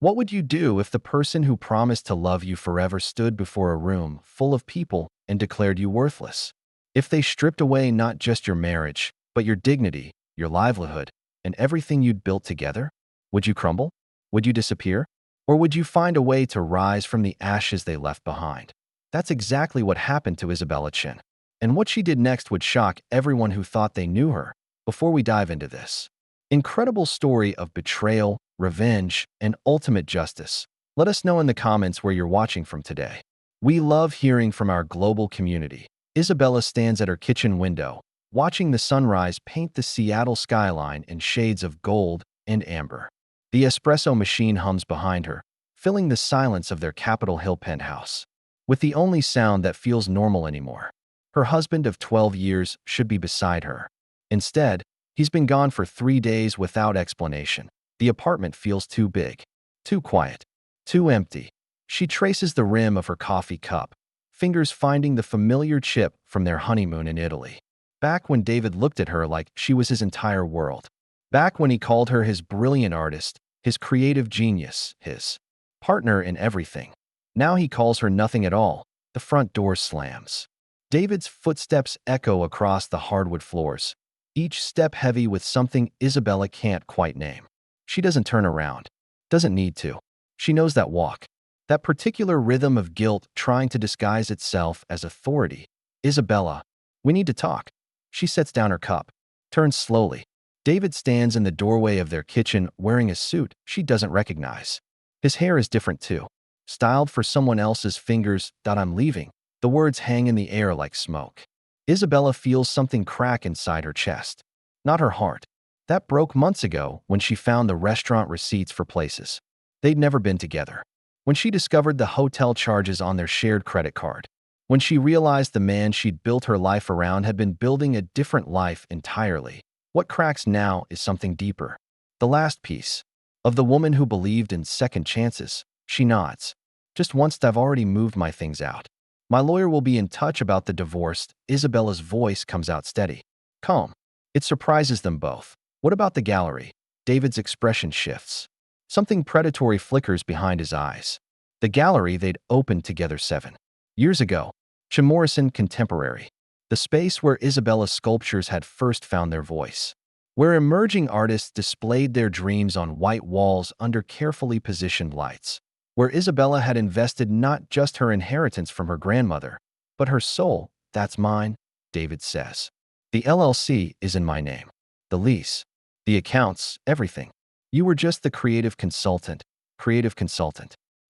What would you do if the person who promised to love you forever stood before a room full of people and declared you worthless? If they stripped away not just your marriage, but your dignity, your livelihood, and everything you'd built together? Would you crumble? Would you disappear? Or would you find a way to rise from the ashes they left behind? That's exactly what happened to Isabella Chin. And what she did next would shock everyone who thought they knew her. Before we dive into this incredible story of betrayal, revenge, and ultimate justice, let us know in the comments where you're watching from today. We love hearing from our global community. Isabella stands at her kitchen window, watching the sunrise paint the Seattle skyline in shades of gold and amber. The espresso machine hums behind her, filling the silence of their Capitol Hill penthouse with the only sound that feels normal anymore. Her husband of 12 years should be beside her. Instead, he's been gone for 3 days without explanation. The apartment feels too big, too quiet, too empty. She traces the rim of her coffee cup, fingers finding the familiar chip from their honeymoon in Italy. Back when David looked at her like she was his entire world. Back when he called her his brilliant artist, his creative genius, his partner in everything. Now he calls her nothing at all. The front door slams. David's footsteps echo across the hardwood floors, each step heavy with something Isabella can't quite name. She doesn't turn around. Doesn't need to. She knows that walk. That particular rhythm of guilt trying to disguise itself as authority. Isabella, we need to talk. She sets down her cup, turns slowly. David stands in the doorway of their kitchen wearing a suit she doesn't recognize. His hair is different too. Styled for someone else's fingers. I'm leaving. The words hang in the air like smoke. Isabella feels something crack inside her chest. Not her heart. That broke months ago when she found the restaurant receipts for places they'd never been together. When she discovered the hotel charges on their shared credit card. When she realized the man she'd built her life around had been building a different life entirely. What cracks now is something deeper. The last piece. Of the woman who believed in second chances. She nods. Just once. I've already moved my things out. My lawyer will be in touch about the divorce. Isabella's voice comes out steady. Calm. It surprises them both. What about the gallery? David's expression shifts. Something predatory flickers behind his eyes. The gallery they'd opened together 7 years ago. Jim Morrison Contemporary. The space where Isabella's sculptures had first found their voice. Where emerging artists displayed their dreams on white walls under carefully positioned lights. Where Isabella had invested not just her inheritance from her grandmother, but her soul. That's mine, David says. The LLC is in my name. The lease, the accounts, everything. You were just the creative consultant.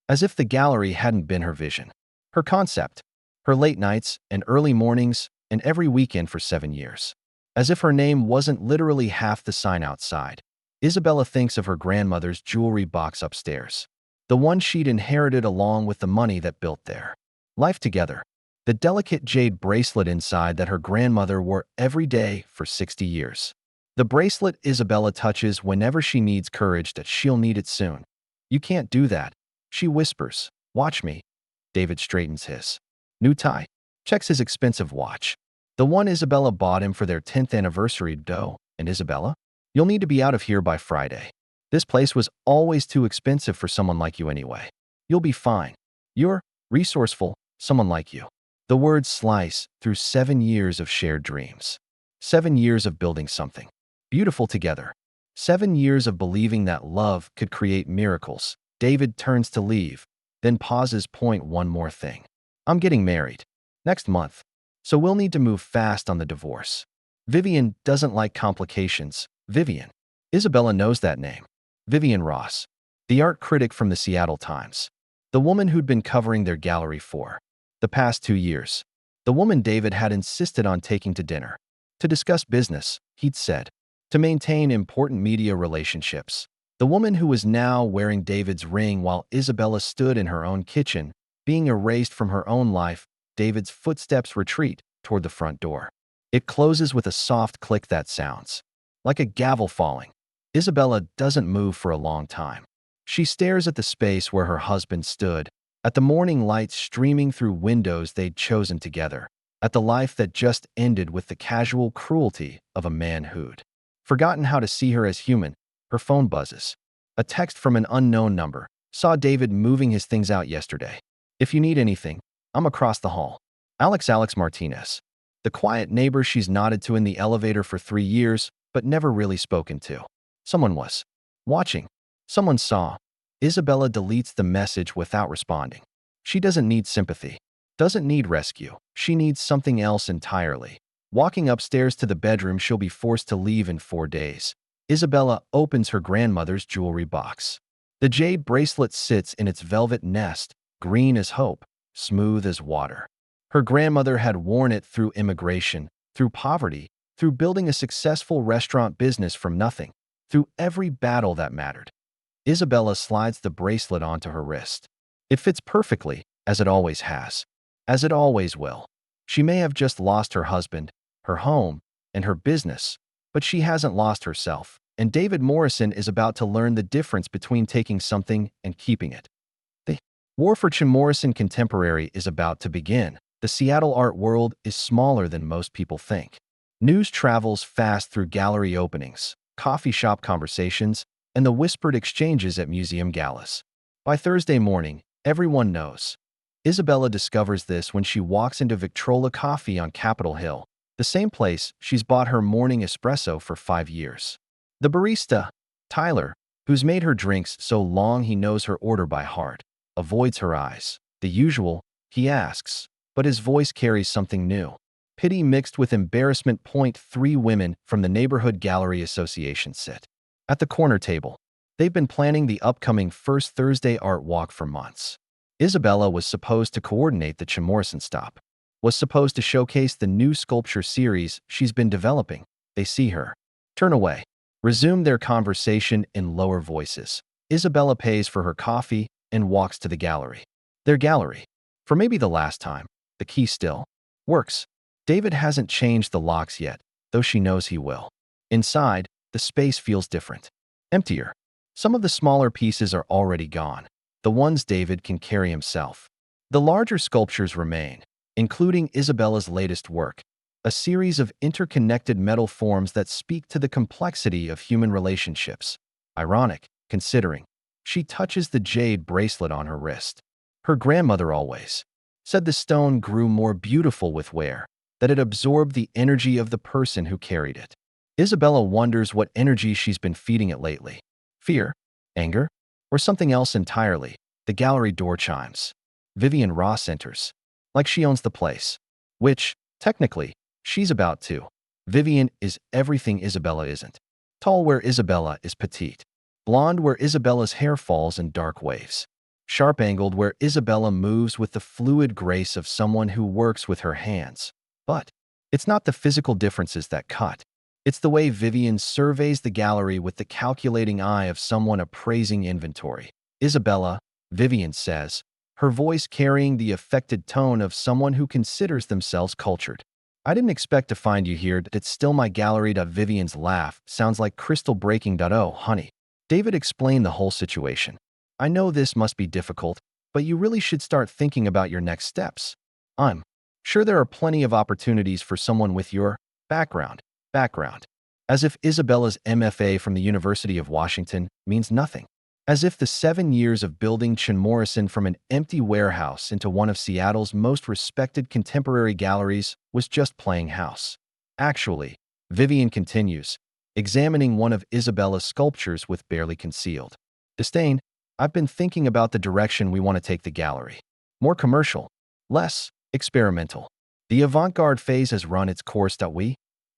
As if the gallery hadn't been her vision. Her concept. Her late nights and early mornings and every weekend for 7 years. As if her name wasn't literally half the sign outside. Isabella thinks of her grandmother's jewelry box upstairs. The one she'd inherited along with the money that built their life together. The delicate jade bracelet inside that her grandmother wore every day for 60 years. The bracelet Isabella touches whenever she needs courage that she'll need it soon. You can't do that, she whispers. Watch me. David straightens his new tie, checks his expensive watch. The one Isabella bought him for their 10th anniversary. And Isabella? You'll need to be out of here by Friday. This place was always too expensive for someone like you anyway. You'll be fine. You're resourceful, someone like you. The words slice through 7 years of shared dreams. 7 years of building something beautiful together. 7 years of believing that love could create miracles. David turns to leave, then pauses. One more thing. I'm getting married next month, so we'll need to move fast on the divorce. Vivian doesn't like complications. Vivian. Isabella knows that name. Vivian Ross, the art critic from the Seattle Times. The woman who'd been covering their gallery for the past 2 years. The woman David had insisted on taking to dinner. To discuss business, he'd said. To maintain important media relationships. The woman who was now wearing David's ring while Isabella stood in her own kitchen, being erased from her own life. David's footsteps retreat toward the front door. It closes with a soft click that sounds like a gavel falling. Isabella doesn't move for a long time. She stares at the space where her husband stood, at the morning lights streaming through windows they'd chosen together, at the life that just ended with the casual cruelty of a man who'd forgotten how to see her as human. Her phone buzzes. A text from an unknown number. Saw David moving his things out yesterday. If you need anything, I'm across the hall. Alex Martinez. The quiet neighbor she's nodded to in the elevator for 3 years, but never really spoken to. Someone was watching. Someone saw. Isabella deletes the message without responding. She doesn't need sympathy. Doesn't need rescue. She needs something else entirely. Walking upstairs to the bedroom she'll be forced to leave in 4 days. Isabella opens her grandmother's jewelry box. The jade bracelet sits in its velvet nest, green as hope, smooth as water. Her grandmother had worn it through immigration, through poverty, through building a successful restaurant business from nothing, through every battle that mattered. Isabella slides the bracelet onto her wrist. It fits perfectly, as it always has, as it always will. She may have just lost her husband, her home, and her business, but she hasn't lost herself, and David Morrison is about to learn the difference between taking something and keeping it. The war for Jim Morrison Contemporary is about to begin. The Seattle art world is smaller than most people think. News travels fast through gallery openings, coffee shop conversations, and the whispered exchanges at museum galas. By Thursday morning, everyone knows. Isabella discovers this when she walks into Victrola Coffee on Capitol Hill, the same place she's bought her morning espresso for 5 years. The barista, Tyler, who's made her drinks so long he knows her order by heart, avoids her eyes. The usual, he asks, but his voice carries something new. Pity mixed with embarrassment. 3 women from the Neighborhood Gallery Association sit at the corner table. They've been planning the upcoming First Thursday art walk for months. Isabella was supposed to coordinate the Jim Morrison stop, was supposed to showcase the new sculpture series she's been developing. They see her, turn away, resume their conversation in lower voices. Isabella pays for her coffee and walks to the gallery. Their gallery. For maybe the last time, the key still works. David hasn't changed the locks yet, though she knows he will. Inside, the space feels different. Emptier. Some of the smaller pieces are already gone, the ones David can carry himself. The larger sculptures remain, including Isabella's latest work, a series of interconnected metal forms that speak to the complexity of human relationships. Ironic, considering. She touches the jade bracelet on her wrist. Her grandmother always said the stone grew more beautiful with wear, that it absorbed the energy of the person who carried it. Isabella wonders what energy she's been feeding it lately. Fear? Anger? Or something else entirely? The gallery door chimes. Vivian Ross enters. Like she owns the place. Which, technically, she's about to. Vivian is everything Isabella isn't. Tall where Isabella is petite. Blonde where Isabella's hair falls in dark waves. Sharp-angled where Isabella moves with the fluid grace of someone who works with her hands. But it's not the physical differences that cut. It's the way Vivian surveys the gallery with the calculating eye of someone appraising inventory. Isabella, Vivian says, her voice carrying the affected tone of someone who considers themselves cultured. I didn't expect to find you here. It's still my gallery. Vivian's laugh sounds like crystal breaking. Oh, honey. David explained the whole situation. I know this must be difficult, but you really should start thinking about your next steps. I'm sure there are plenty of opportunities for someone with your background. As if Isabella's MFA from the University of Washington means nothing. As if the 7 years of building Jim Morrison from an empty warehouse into one of Seattle's most respected contemporary galleries was just playing house. Actually, Vivian continues, examining one of Isabella's sculptures with barely concealed disdain. I've been thinking about the direction we want to take the gallery. More commercial, less experimental. The avant-garde phase has run its course.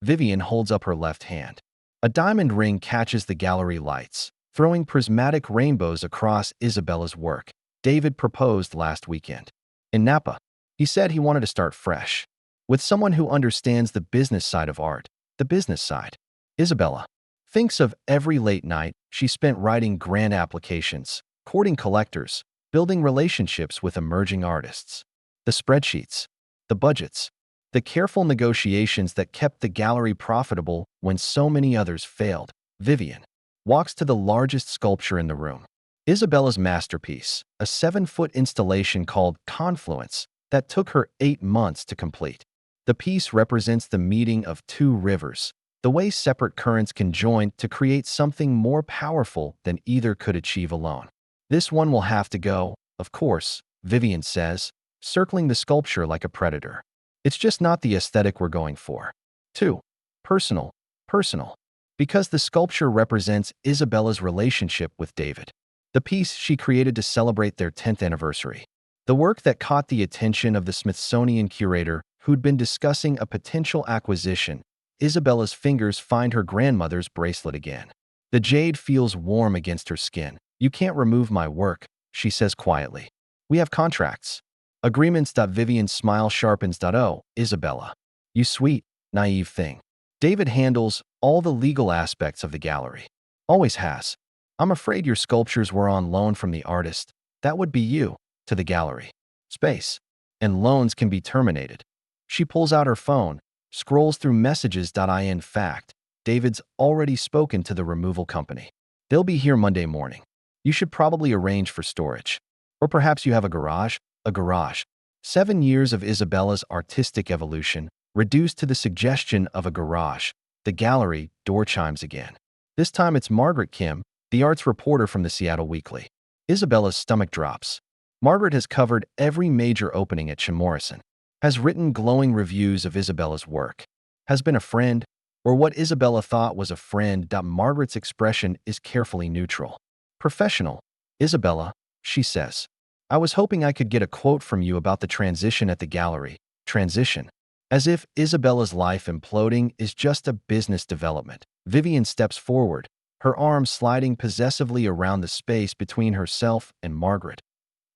Vivian holds up her left hand. A diamond ring catches the gallery lights, throwing prismatic rainbows across Isabella's work. David proposed last weekend. In Napa, he said he wanted to start fresh, with someone who understands the business side of art, the business side. Isabella thinks of every late night she spent writing grant applications, courting collectors, building relationships with emerging artists. The spreadsheets, the budgets, the careful negotiations that kept the gallery profitable when so many others failed. Vivian walks to the largest sculpture in the room. Isabella's masterpiece, a 7-foot installation called Confluence that took her 8 months to complete. The piece represents the meeting of 2 rivers, the way separate currents can join to create something more powerful than either could achieve alone. This one will have to go, of course, Vivian says, circling the sculpture like a predator. It's just not the aesthetic we're going for. 2. Personal. Personal. Because the sculpture represents Isabella's relationship with David. The piece she created to celebrate their 10th anniversary. The work that caught the attention of the Smithsonian curator who'd been discussing a potential acquisition. Isabella's fingers find her grandmother's bracelet again. The jade feels warm against her skin. You can't remove my work, she says quietly. We have contracts. Agreements. Vivian's smile sharpens. Oh, Isabella. You sweet, naive thing. David handles all the legal aspects of the gallery. Always has. I'm afraid your sculptures were on loan from the artist. That would be you, to the gallery. Space. And loans can be terminated. She pulls out her phone, scrolls through messages. In fact, David's already spoken to the removal company. They'll be here Monday morning. You should probably arrange for storage. Or perhaps you have a garage. A garage. 7 years of Isabella's artistic evolution, reduced to the suggestion of a garage. The gallery door chimes again. This time it's Margaret Kim, the arts reporter from the Seattle Weekly. Isabella's stomach drops. Margaret has covered every major opening at Morrison, has written glowing reviews of Isabella's work, has been a friend, or what Isabella thought was a friend. Margaret's expression is carefully neutral. Professional. Isabella, she says. I was hoping I could get a quote from you about the transition at the gallery. Transition. As if Isabella's life imploding is just a business development. Vivian steps forward, her arm sliding possessively around the space between herself and Margaret.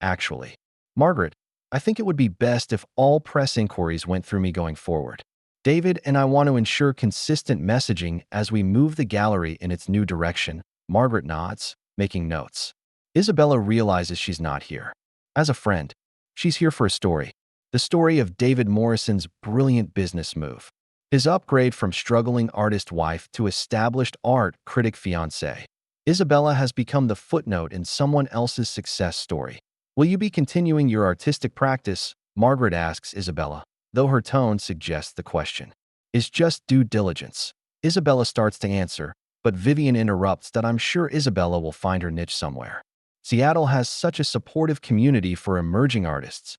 Actually, Margaret, I think it would be best if all press inquiries went through me going forward. David and I want to ensure consistent messaging as we move the gallery in its new direction. Margaret nods, making notes. Isabella realizes she's not here as a friend. She's here for a story. The story of David Morrison's brilliant business move. His upgrade from struggling artist wife to established art critic fiancé. Isabella has become the footnote in someone else's success story. Will you be continuing your artistic practice? Margaret asks Isabella, though her tone suggests the question is just due diligence. Isabella starts to answer, but Vivian interrupts that I'm sure Isabella will find her niche somewhere. Seattle has such a supportive community for emerging artists.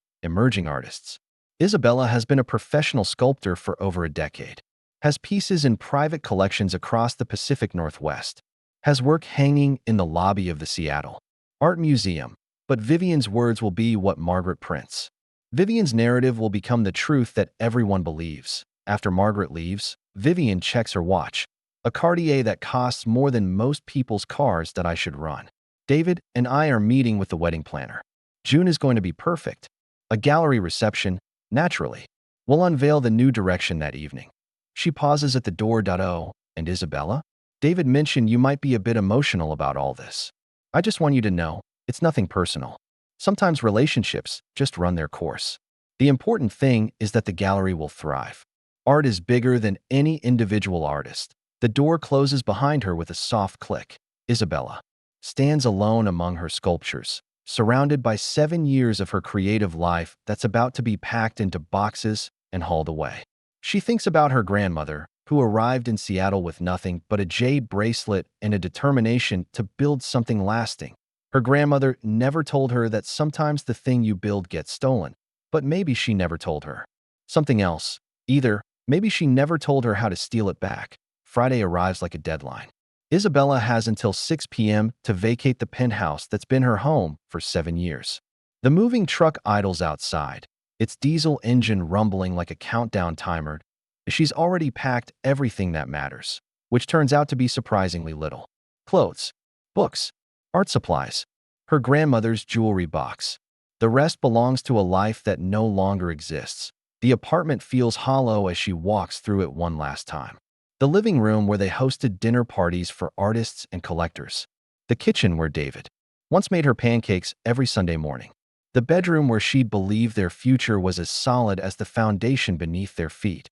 Isabella has been a professional sculptor for over a decade, has pieces in private collections across the Pacific Northwest, has work hanging in the lobby of the Seattle Art Museum, but Vivian's words will be what Margaret prints. Vivian's narrative will become the truth that everyone believes. After Margaret leaves, Vivian checks her watch, a Cartier that costs more than most people's cars that I should run. David and I are meeting with the wedding planner. June is going to be perfect. A gallery reception, naturally. We'll unveil the new direction that evening. She pauses at the door. Oh, and Isabella? David mentioned you might be a bit emotional about all this. I just want you to know, it's nothing personal. Sometimes relationships just run their course. The important thing is that the gallery will thrive. Art is bigger than any individual artist. The door closes behind her with a soft click. Isabella stands alone among her sculptures, surrounded by 7 years of her creative life that's about to be packed into boxes and hauled away. She thinks about her grandmother, who arrived in Seattle with nothing but a jade bracelet and a determination to build something lasting. Her grandmother never told her that sometimes the thing you build gets stolen, but maybe she never told her something else either. Maybe she never told her how to steal it back. Friday arrives like a deadline. Isabella has until 6 p.m. to vacate the penthouse that's been her home for 7 years. The moving truck idles outside, its diesel engine rumbling like a countdown timer. She's already packed everything that matters, which turns out to be surprisingly little. Clothes, books, art supplies, her grandmother's jewelry box. The rest belongs to a life that no longer exists. The apartment feels hollow as she walks through it one last time. The living room where they hosted dinner parties for artists and collectors. The kitchen where David once made her pancakes every Sunday morning. The bedroom where she believed their future was as solid as the foundation beneath their feet.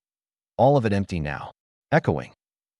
All of it empty now. Echoing.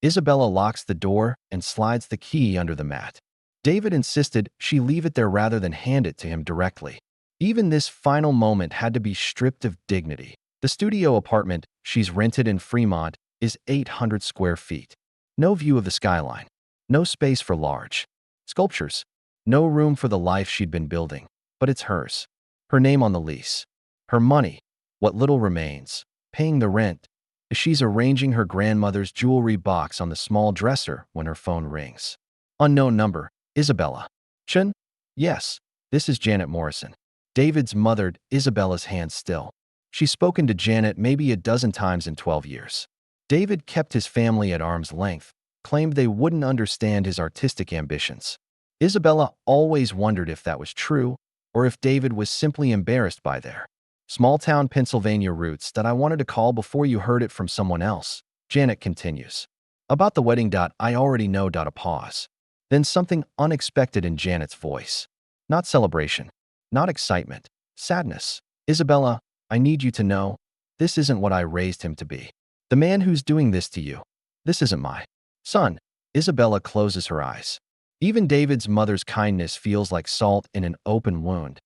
Isabella locks the door and slides the key under the mat. David insisted she leave it there rather than hand it to him directly. Even this final moment had to be stripped of dignity. The studio apartment she's rented in Fremont is 800 square feet. No view of the skyline. No space for large sculptures. No room for the life she'd been building, but it's hers. Her name on the lease. Her money, what little remains, paying the rent. She's arranging her grandmother's jewelry box on the small dresser when her phone rings. Unknown number, Isabella. Chun? Yes, this is Janet Morrison. David's mothered Isabella's hands still. She's spoken to Janet maybe a dozen times in 12 years. David kept his family at arm's length, claimed they wouldn't understand his artistic ambitions. Isabella always wondered if that was true, or if David was simply embarrassed by their small-town Pennsylvania roots. That I wanted to call before you heard it from someone else, Janet continues. About the wedding. I already know. A pause. Then something unexpected in Janet's voice. Not celebration, not excitement, sadness. Isabella, I need you to know, this isn't what I raised him to be. The man who's doing this to you, this isn't my son. Isabella closes her eyes. Even David's mother's kindness feels like salt in an open wound.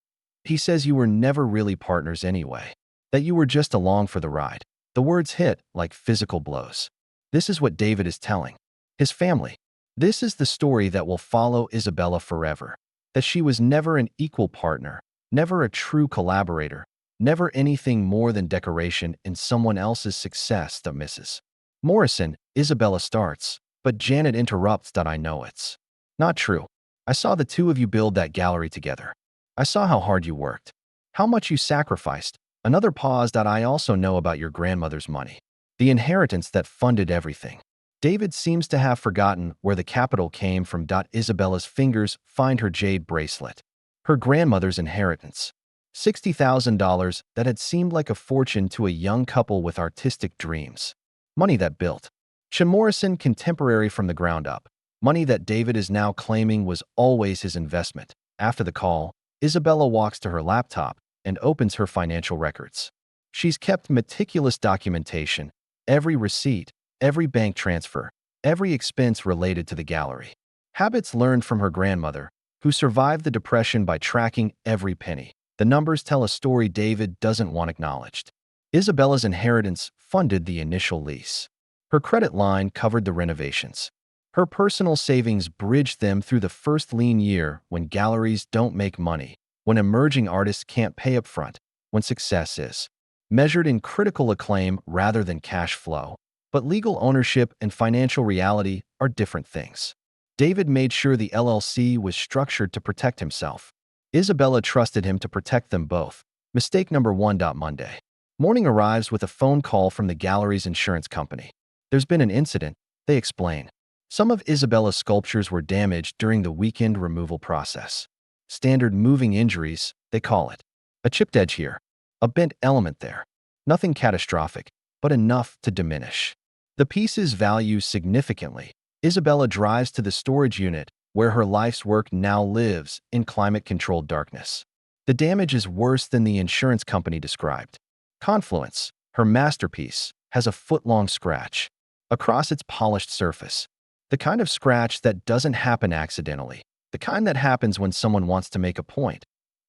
He says you were never really partners anyway, that you were just along for the ride. The words hit like physical blows. This is what David is telling his family. This is the story that will follow Isabella forever, that she was never an equal partner, never a true collaborator, never anything more than decoration in someone else's success. That Mrs. Morrison, Isabella starts, but Janet interrupts. I know it's not true. I saw the two of you build that gallery together. I saw how hard you worked, how much you sacrificed. Another pause. I also know about your grandmother's money, the inheritance that funded everything. David seems to have forgotten where the capital came from. Isabella's fingers find her jade bracelet. Her grandmother's inheritance. $60,000 that had seemed like a fortune to a young couple with artistic dreams. Money that built Chun Morrison contemporary from the ground up. Money that David is now claiming was always his investment. After the call, Isabella walks to her laptop and opens her financial records. She's kept meticulous documentation, every receipt, every bank transfer, every expense related to the gallery. Habits learned from her grandmother, who survived the Depression by tracking every penny. The numbers tell a story David doesn't want acknowledged. Isabella's inheritance funded the initial lease. Her credit line covered the renovations. Her personal savings bridged them through the first lean year when galleries don't make money, when emerging artists can't pay up front, when success is measured in critical acclaim rather than cash flow. But legal ownership and financial reality are different things. David made sure the LLC was structured to protect himself. Isabella trusted him to protect them both. Mistake number 1. Monday morning arrives with a phone call from the gallery's insurance company. There's been an incident, they explain. Some of Isabella's sculptures were damaged during the weekend removal process. Standard moving injuries, they call it. A chipped edge here, a bent element there. Nothing catastrophic, but enough to diminish the piece's value significantly. Isabella drives to the storage unit, where her life's work now lives in climate-controlled darkness. The damage is worse than the insurance company described. Confluence, her masterpiece, has a foot-long scratch across its polished surface. The kind of scratch that doesn't happen accidentally. The kind that happens when someone wants to make a point.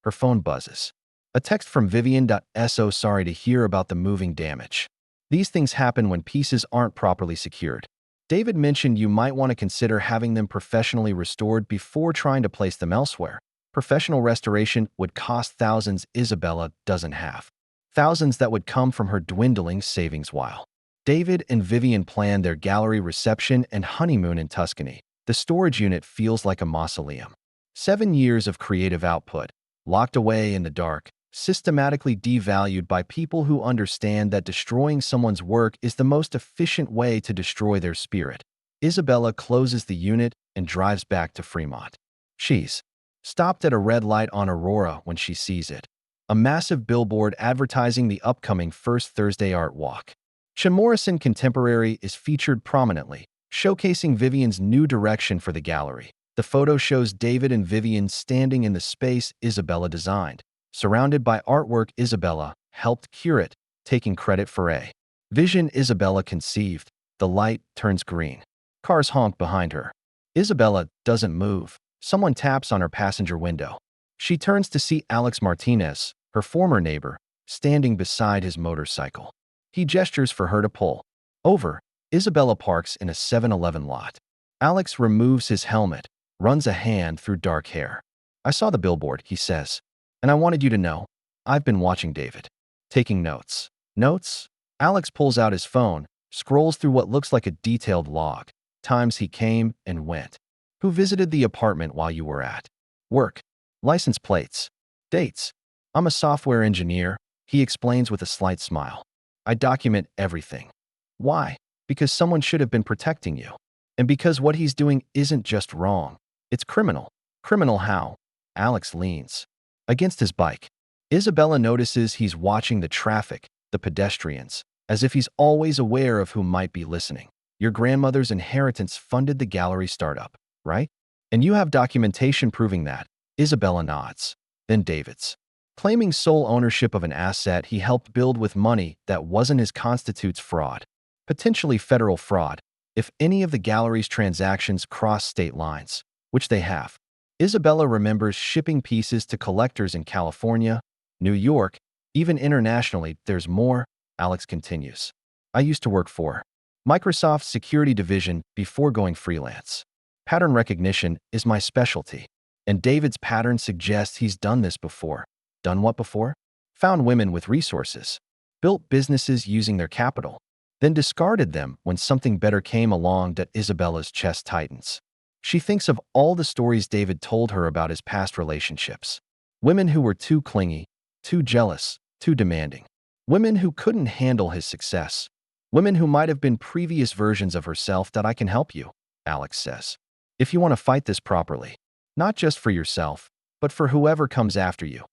Her phone buzzes. A text from Vivian. So sorry to hear about the moving damage. These things happen when pieces aren't properly secured. David mentioned you might want to consider having them professionally restored before trying to place them elsewhere. Professional restoration would cost thousands. Isabella doesn't have thousands that would come from her dwindling savings while David and Vivian planned their gallery reception and honeymoon in Tuscany. The storage unit feels like a mausoleum. 7 years of creative output, locked away in the dark, systematically devalued by people who understand that destroying someone's work is the most efficient way to destroy their spirit. Isabella closes the unit and drives back to Fremont. She's stopped at a red light on Aurora when she sees it. A massive billboard advertising the upcoming First Thursday Art Walk. Chun Morrison Contemporary is featured prominently, showcasing Vivian's new direction for the gallery. The photo shows David and Vivian standing in the space Isabella designed, surrounded by artwork Isabella helped curate, taking credit for a vision Isabella conceived. The light turns green. Cars honk behind her. Isabella doesn't move. Someone taps on her passenger window. She turns to see Alex Martinez, her former neighbor, standing beside his motorcycle. He gestures for her to pull over. Isabella parks in a 7-Eleven lot. Alex removes his helmet, runs a hand through dark hair. I saw the billboard, he says. And I wanted you to know. I've been watching David. Taking notes. Notes? Alex pulls out his phone, scrolls through what looks like a detailed log. Times he came and went. Who visited the apartment while you were at work? License plates. Dates. I'm a software engineer, he explains with a slight smile. I document everything. Why? Because someone should have been protecting you. And because what he's doing isn't just wrong. It's criminal. Criminal how? Alex leans against his bike. Isabella notices he's watching the traffic, the pedestrians, as if he's always aware of who might be listening. Your grandmother's inheritance funded the gallery startup, right? And you have documentation proving that. Isabella nods. Then David's. Claiming sole ownership of an asset he helped build with money that wasn't his constitutes fraud. Potentially federal fraud, if any of the gallery's transactions cross state lines, which they have. Isabella remembers shipping pieces to collectors in California, New York, even internationally. There's more, Alex continues. I used to work for Microsoft's security division before going freelance. Pattern recognition is my specialty. And David's pattern suggests he's done this before. Done what before? Found women with resources. Built businesses using their capital. Then discarded them when something better came along. That Isabella's chest tightens. She thinks of all the stories David told her about his past relationships. Women who were too clingy, too jealous, too demanding. Women who couldn't handle his success. Women who might have been previous versions of herself. That I can help you, Alex says. If you want to fight this properly. Not just for yourself, but for whoever comes after you.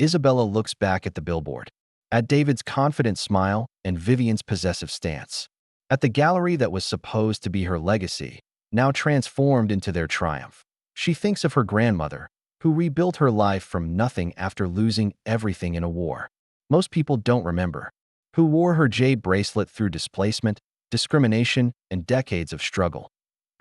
Isabella looks back at the billboard. At David's confident smile and Vivian's possessive stance. At the gallery that was supposed to be her legacy, now transformed into their triumph. She thinks of her grandmother, who rebuilt her life from nothing after losing everything in a war. Most people don't remember. Who wore her jade bracelet through displacement, discrimination, and decades of struggle.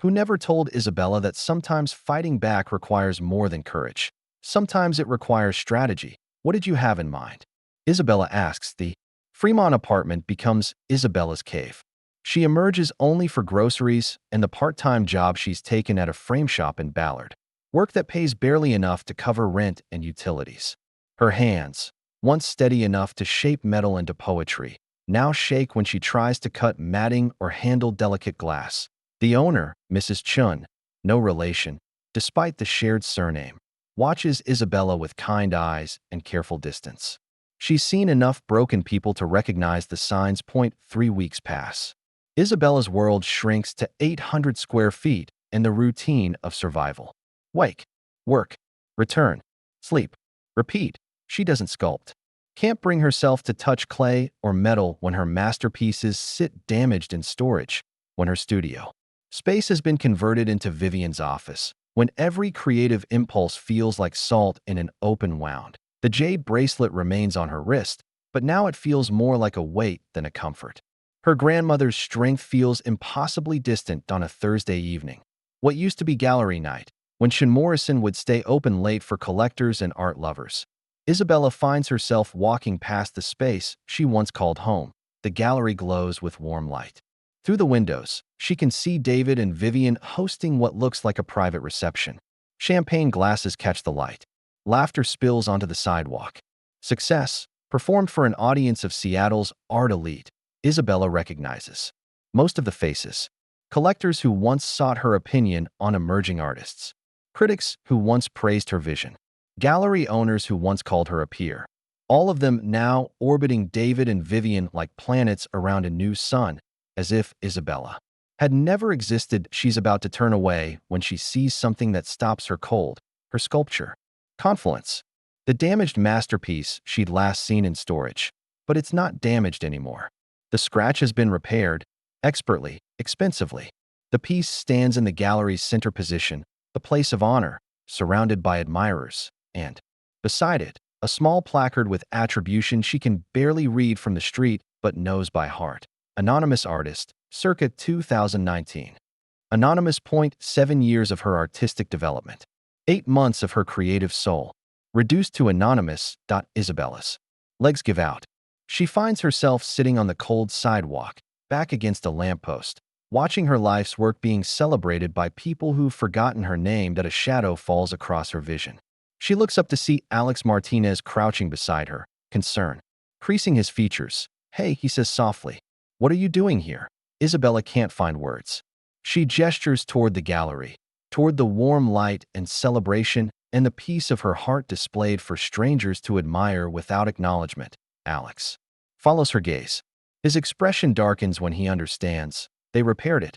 Who never told Isabella that sometimes fighting back requires more than courage. Sometimes it requires strategy. What did you have in mind? Isabella asks. The Fremont apartment becomes Isabella's cave. She emerges only for groceries and the part-time job she's taken at a frame shop in Ballard. Work that pays barely enough to cover rent and utilities. Her hands, once steady enough to shape metal into poetry, now shake when she tries to cut matting or handle delicate glass. The owner, Mrs. Chun, no relation, despite the shared surname, watches Isabella with kind eyes and careful distance. She's seen enough broken people to recognize the signs. 3 weeks pass. Isabella's world shrinks to 800 square feet in the routine of survival. Wake, work, return, sleep, repeat. She doesn't sculpt. Can't bring herself to touch clay or metal when her masterpieces sit damaged in storage. When her studio space has been converted into Vivian's office. When every creative impulse feels like salt in an open wound. The jade bracelet remains on her wrist, but now it feels more like a weight than a comfort. Her grandmother's strength feels impossibly distant on a Thursday evening. What used to be gallery night, when Shin Morrison would stay open late for collectors and art lovers. Isabella finds herself walking past the space she once called home. The gallery glows with warm light. Through the windows, she can see David and Vivian hosting what looks like a private reception. Champagne glasses catch the light. Laughter spills onto the sidewalk. Success, performed for an audience of Seattle's art elite, Isabella recognizes. Most of the faces. Collectors who once sought her opinion on emerging artists. Critics who once praised her vision. Gallery owners who once called her a peer. All of them now orbiting David and Vivian like planets around a new sun, as if Isabella had never existed. She's about to turn away when she sees something that stops her cold. Her sculpture. Confluence. The damaged masterpiece she'd last seen in storage. But it's not damaged anymore. The scratch has been repaired, expertly, expensively. The piece stands in the gallery's center position, the place of honor, surrounded by admirers, and beside it, a small placard with attribution she can barely read from the street but knows by heart. Anonymous artist, circa 2019. Anonymous. 7 years of her artistic development. 8 months of her creative soul. Reduced to anonymous. Isabella's legs give out. She finds herself sitting on the cold sidewalk, back against a lamppost. watching her life's work being celebrated by people who've forgotten her name, that a shadow falls across her vision. She looks up to see Alex Martinez crouching beside her, concern creasing his features. "Hey," he says softly. "What are you doing here?" Isabella can't find words. She gestures toward the gallery, toward the warm light and celebration and the peace of her heart displayed for strangers to admire without acknowledgement. Alex follows her gaze. His expression darkens when he understands. They repaired it.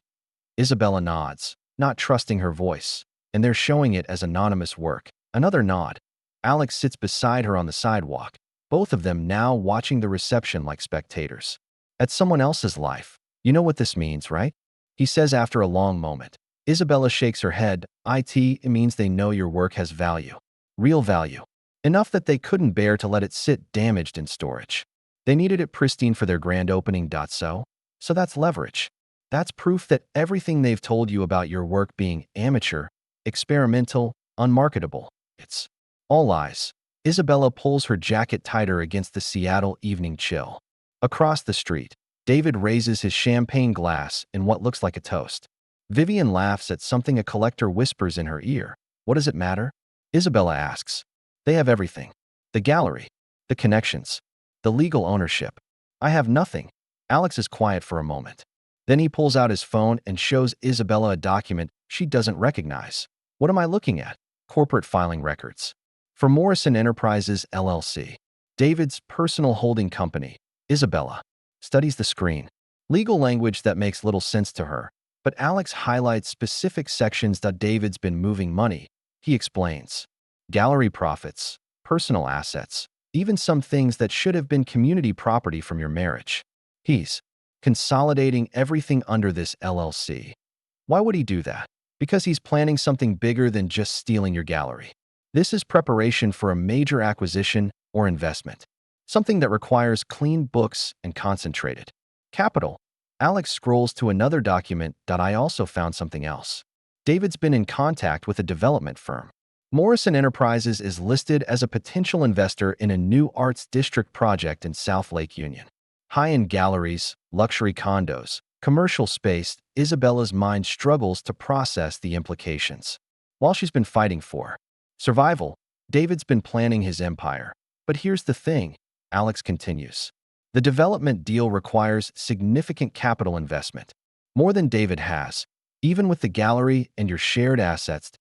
Isabella nods, not trusting her voice, and they're showing it as anonymous work. Another nod. Alex sits beside her on the sidewalk, both of them now watching the reception like spectators. At someone else's life. "You know what this means, right?" he says after a long moment. Isabella shakes her head. It means they know your work has value. Real value. Enough that they couldn't bear to let it sit damaged in storage. They needed it pristine for their grand opening. So that's leverage. That's proof that everything they've told you about your work being amateur, experimental, unmarketable, it's all lies. Isabella pulls her jacket tighter against the Seattle evening chill. Across the street, David raises his champagne glass in what looks like a toast. Vivian laughs at something a collector whispers in her ear. "What does it matter?" Isabella asks. "They have everything. The gallery, the connections, the legal ownership. I have nothing." Alex is quiet for a moment. Then he pulls out his phone and shows Isabella a document she doesn't recognize. "What am I looking at?" "Corporate filing records. For Morrison Enterprises, LLC. David's personal holding company." Isabella studies the screen. Legal language that makes little sense to her, but Alex highlights specific sections that David's been moving money. He explains. Gallery profits, personal assets, even some things that should have been community property from your marriage. He's consolidating everything under this LLC. Why would he do that? Because he's planning something bigger than just stealing your gallery. This is preparation for a major acquisition or investment. Something that requires clean books and concentrated capital. Alex scrolls to another document. I also found something else. David's been in contact with a development firm. Morrison Enterprises is listed as a potential investor in a new arts district project in South Lake Union. High-end galleries, luxury condos, commercial space. Isabella's mind struggles to process the implications. While she's been fighting for survival, David's been planning his empire. But here's the thing, Alex continues. The development deal requires significant capital investment. More than David has. Even with the gallery and your shared assets.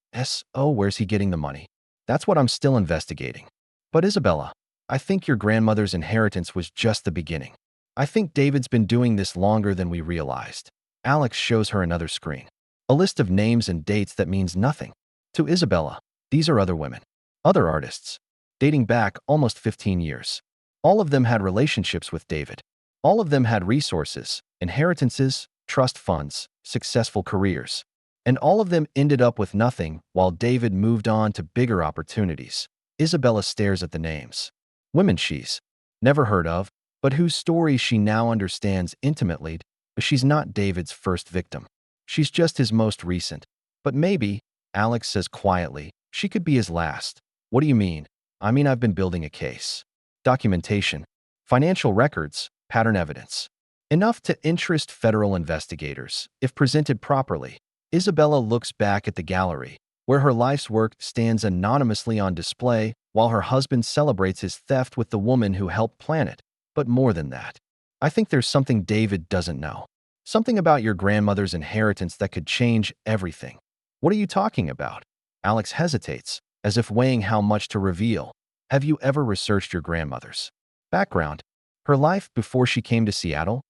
Where's he getting the money? That's what I'm still investigating. But Isabella, I think your grandmother's inheritance was just the beginning. I think David's been doing this longer than we realized. Alex shows her another screen. A list of names and dates that means nothing. To Isabella, these are other women. Other artists. Dating back almost 15 years. All of them had relationships with David. All of them had resources, inheritances, trust funds, successful careers. And all of them ended up with nothing while David moved on to bigger opportunities. Isabella stares at the names. Women she's never heard of, but whose stories she now understands intimately. But she's not David's first victim. She's just his most recent. But maybe, Alex says quietly, she could be his last. What do you mean? I mean, I've been building a case. Documentation, financial records, pattern evidence. Enough to interest federal investigators, if presented properly. Isabella looks back at the gallery, where her life's work stands anonymously on display while her husband celebrates his theft with the woman who helped plan it. But more than that, I think there's something David doesn't know. Something about your grandmother's inheritance that could change everything. What are you talking about? Alex hesitates, as if weighing how much to reveal. Have you ever researched your grandmother's background? Her life before she came to Seattle?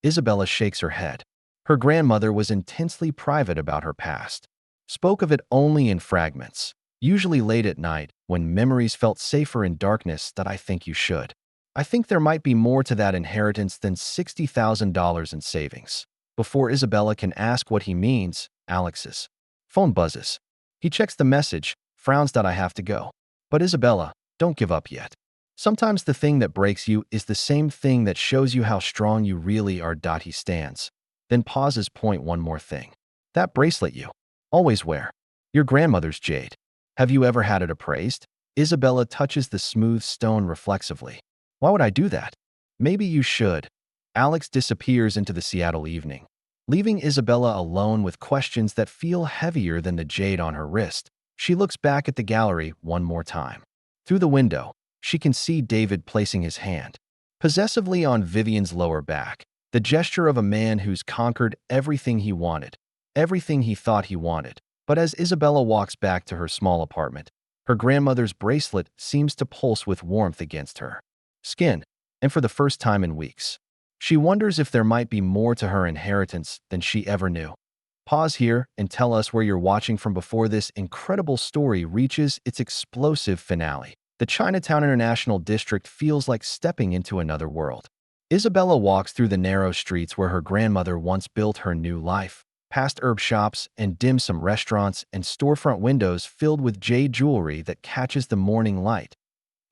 Isabella shakes her head. Her grandmother was intensely private about her past. Spoke of it only in fragments, usually late at night, when memories felt safer in darkness. That I think you should. I think there might be more to that inheritance than $60,000 in savings. Before Isabella can ask what he means, Alex's phone buzzes. He checks the message, frowns. I have to go. But Isabella, don't give up yet. Sometimes the thing that breaks you is the same thing that shows you how strong you really are. He stands, then pauses. Point one more thing. That bracelet you always wear. Your grandmother's jade. Have you ever had it appraised? Isabella touches the smooth stone reflexively. Why would I do that? Maybe you should. Alex disappears into the Seattle evening, Leaving Isabella alone with questions that feel heavier than the jade on her wrist, she looks back at the gallery one more time. Through the window, she can see David placing his hand possessively on Vivian's lower back, the gesture of a man who's conquered everything he wanted, everything he thought he wanted. But as Isabella walks back to her small apartment, her grandmother's bracelet seems to pulse with warmth against her skin, and for the first time in weeks, she wonders if there might be more to her inheritance than she ever knew. Pause here and tell us where you're watching from before this incredible story reaches its explosive finale. The Chinatown International District feels like stepping into another world. Isabella walks through the narrow streets where her grandmother once built her new life, past herb shops and dim sum restaurants and storefront windows filled with jade jewelry that catches the morning light.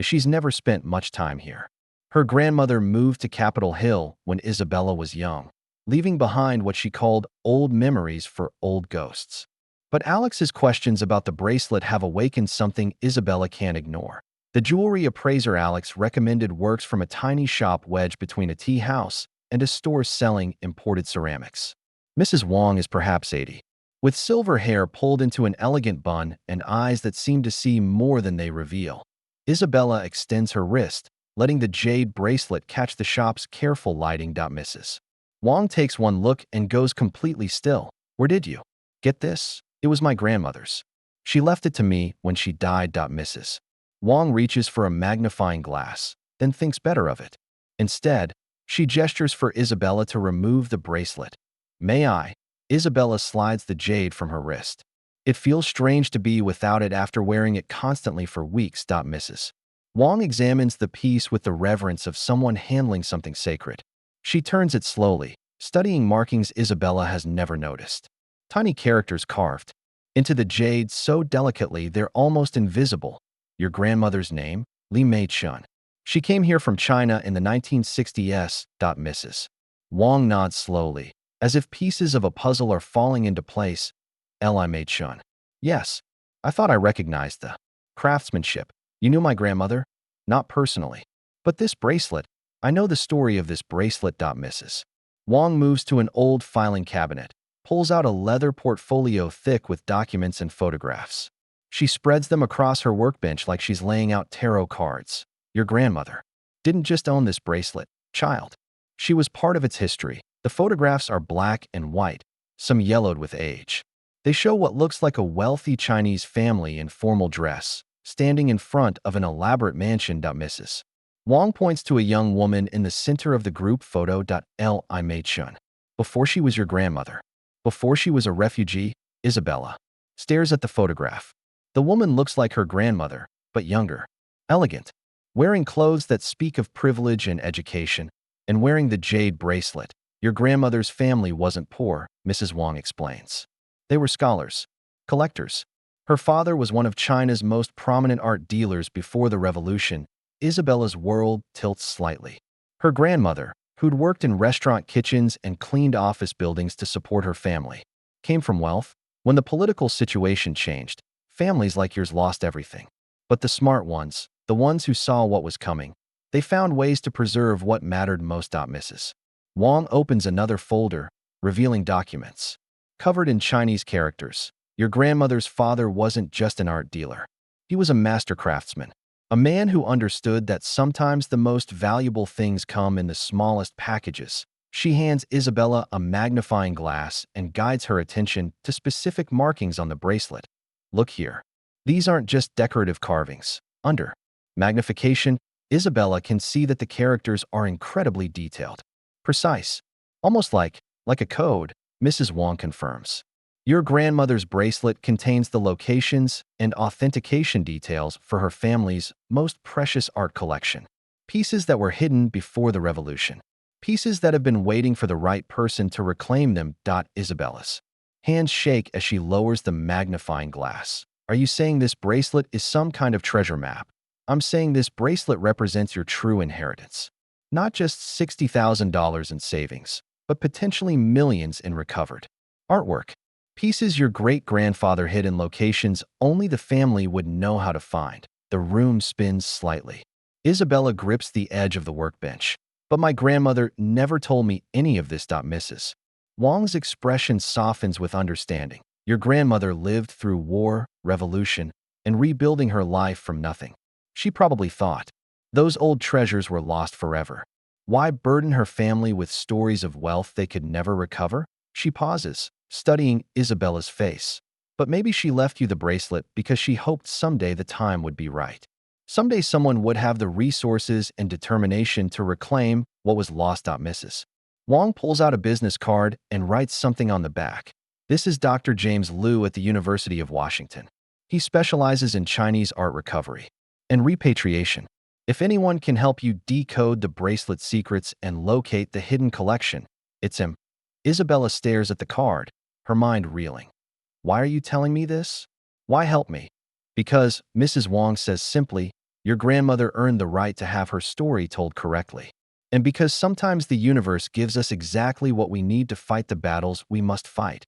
She's never spent much time here. Her grandmother moved to Capitol Hill when Isabella was young, leaving behind what she called old memories for old ghosts. But Alex's questions about the bracelet have awakened something Isabella can't ignore. The jewelry appraiser Alex recommended works from a tiny shop wedged between a tea house and a store selling imported ceramics. Mrs. Wong is perhaps 80, with silver hair pulled into an elegant bun and eyes that seem to see more than they reveal. Isabella extends her wrist, letting the jade bracelet catch the shop's careful lighting. Mrs. Wong takes one look and goes completely still. Where did you get this? It was my grandmother's. She left it to me when she died. Mrs. Wong reaches for a magnifying glass, then thinks better of it. Instead, she gestures for Isabella to remove the bracelet. May I? Isabella slides the jade from her wrist. It feels strange to be without it after wearing it constantly for weeks. Mrs. Wong examines the piece with the reverence of someone handling something sacred. She turns it slowly, studying markings Isabella has never noticed. Tiny characters carved into the jade so delicately they're almost invisible. Your grandmother's name? Li Mei-chun. She came here from China in the 1960s. Mrs. Wong nods slowly, as if pieces of a puzzle are falling into place. Li Mei-chun. Yes, I thought I recognized the craftsmanship. You knew my grandmother? Not personally. But this bracelet, I know the story of this bracelet. Mrs. Wong moves to an old filing cabinet, pulls out a leather portfolio thick with documents and photographs. She spreads them across her workbench like she's laying out tarot cards. Your grandmother didn't just own this bracelet, child. She was part of its history. The photographs are black and white, some yellowed with age. They show what looks like a wealthy Chinese family in formal dress, standing in front of an elaborate mansion. Mrs. Wong points to a young woman in the center of the group photo. Li Mei-chun. Before she was your grandmother, before she was a refugee, Isabella stares at the photograph. The woman looks like her grandmother, but younger, elegant, wearing clothes that speak of privilege and education, and wearing the jade bracelet. Your grandmother's family wasn't poor, Mrs. Wong explains. They were scholars, collectors. Her father was one of China's most prominent art dealers before the revolution. Isabella's world tilts slightly. Her grandmother, who'd worked in restaurant kitchens and cleaned office buildings to support her family, came from wealth. When the political situation changed, families like yours lost everything. But the smart ones, the ones who saw what was coming, they found ways to preserve what mattered most. Mrs. Wong opens another folder, revealing documents covered in Chinese characters. Your grandmother's father wasn't just an art dealer. He was a master craftsman, a man who understood that sometimes the most valuable things come in the smallest packages. She hands Isabella a magnifying glass and guides her attention to specific markings on the bracelet. Look here. These aren't just decorative carvings. Under magnification, Isabella can see that the characters are incredibly detailed, precise, almost like a code. Mrs. Wong confirms. Your grandmother's bracelet contains the locations and authentication details for her family's most precious art collection. Pieces that were hidden before the revolution. Pieces that have been waiting for the right person to reclaim them. Isabella's hands shake as she lowers the magnifying glass. Are you saying this bracelet is some kind of treasure map? I'm saying this bracelet represents your true inheritance. Not just $60,000 in savings, but potentially millions in recovered artwork. Pieces your great-grandfather hid in locations only the family would know how to find. The room spins slightly. Isabella grips the edge of the workbench. But my grandmother never told me any of this. Mrs. Wang's expression softens with understanding. Your grandmother lived through war, revolution, and rebuilding her life from nothing. She probably thought, those old treasures were lost forever. Why burden her family with stories of wealth they could never recover? She pauses, studying Isabella's face. But maybe she left you the bracelet because she hoped someday the time would be right. Someday someone would have the resources and determination to reclaim what was lost. Mrs. Wang pulls out a business card and writes something on the back. This is Dr. James Liu at the University of Washington. He specializes in Chinese art recovery and repatriation. If anyone can help you decode the bracelet secrets and locate the hidden collection, it's him. Isabella stares at the card, her mind reeling. Why are you telling me this? Why help me? Because, Mrs. Wang says simply, your grandmother earned the right to have her story told correctly. And because sometimes the universe gives us exactly what we need to fight the battles we must fight.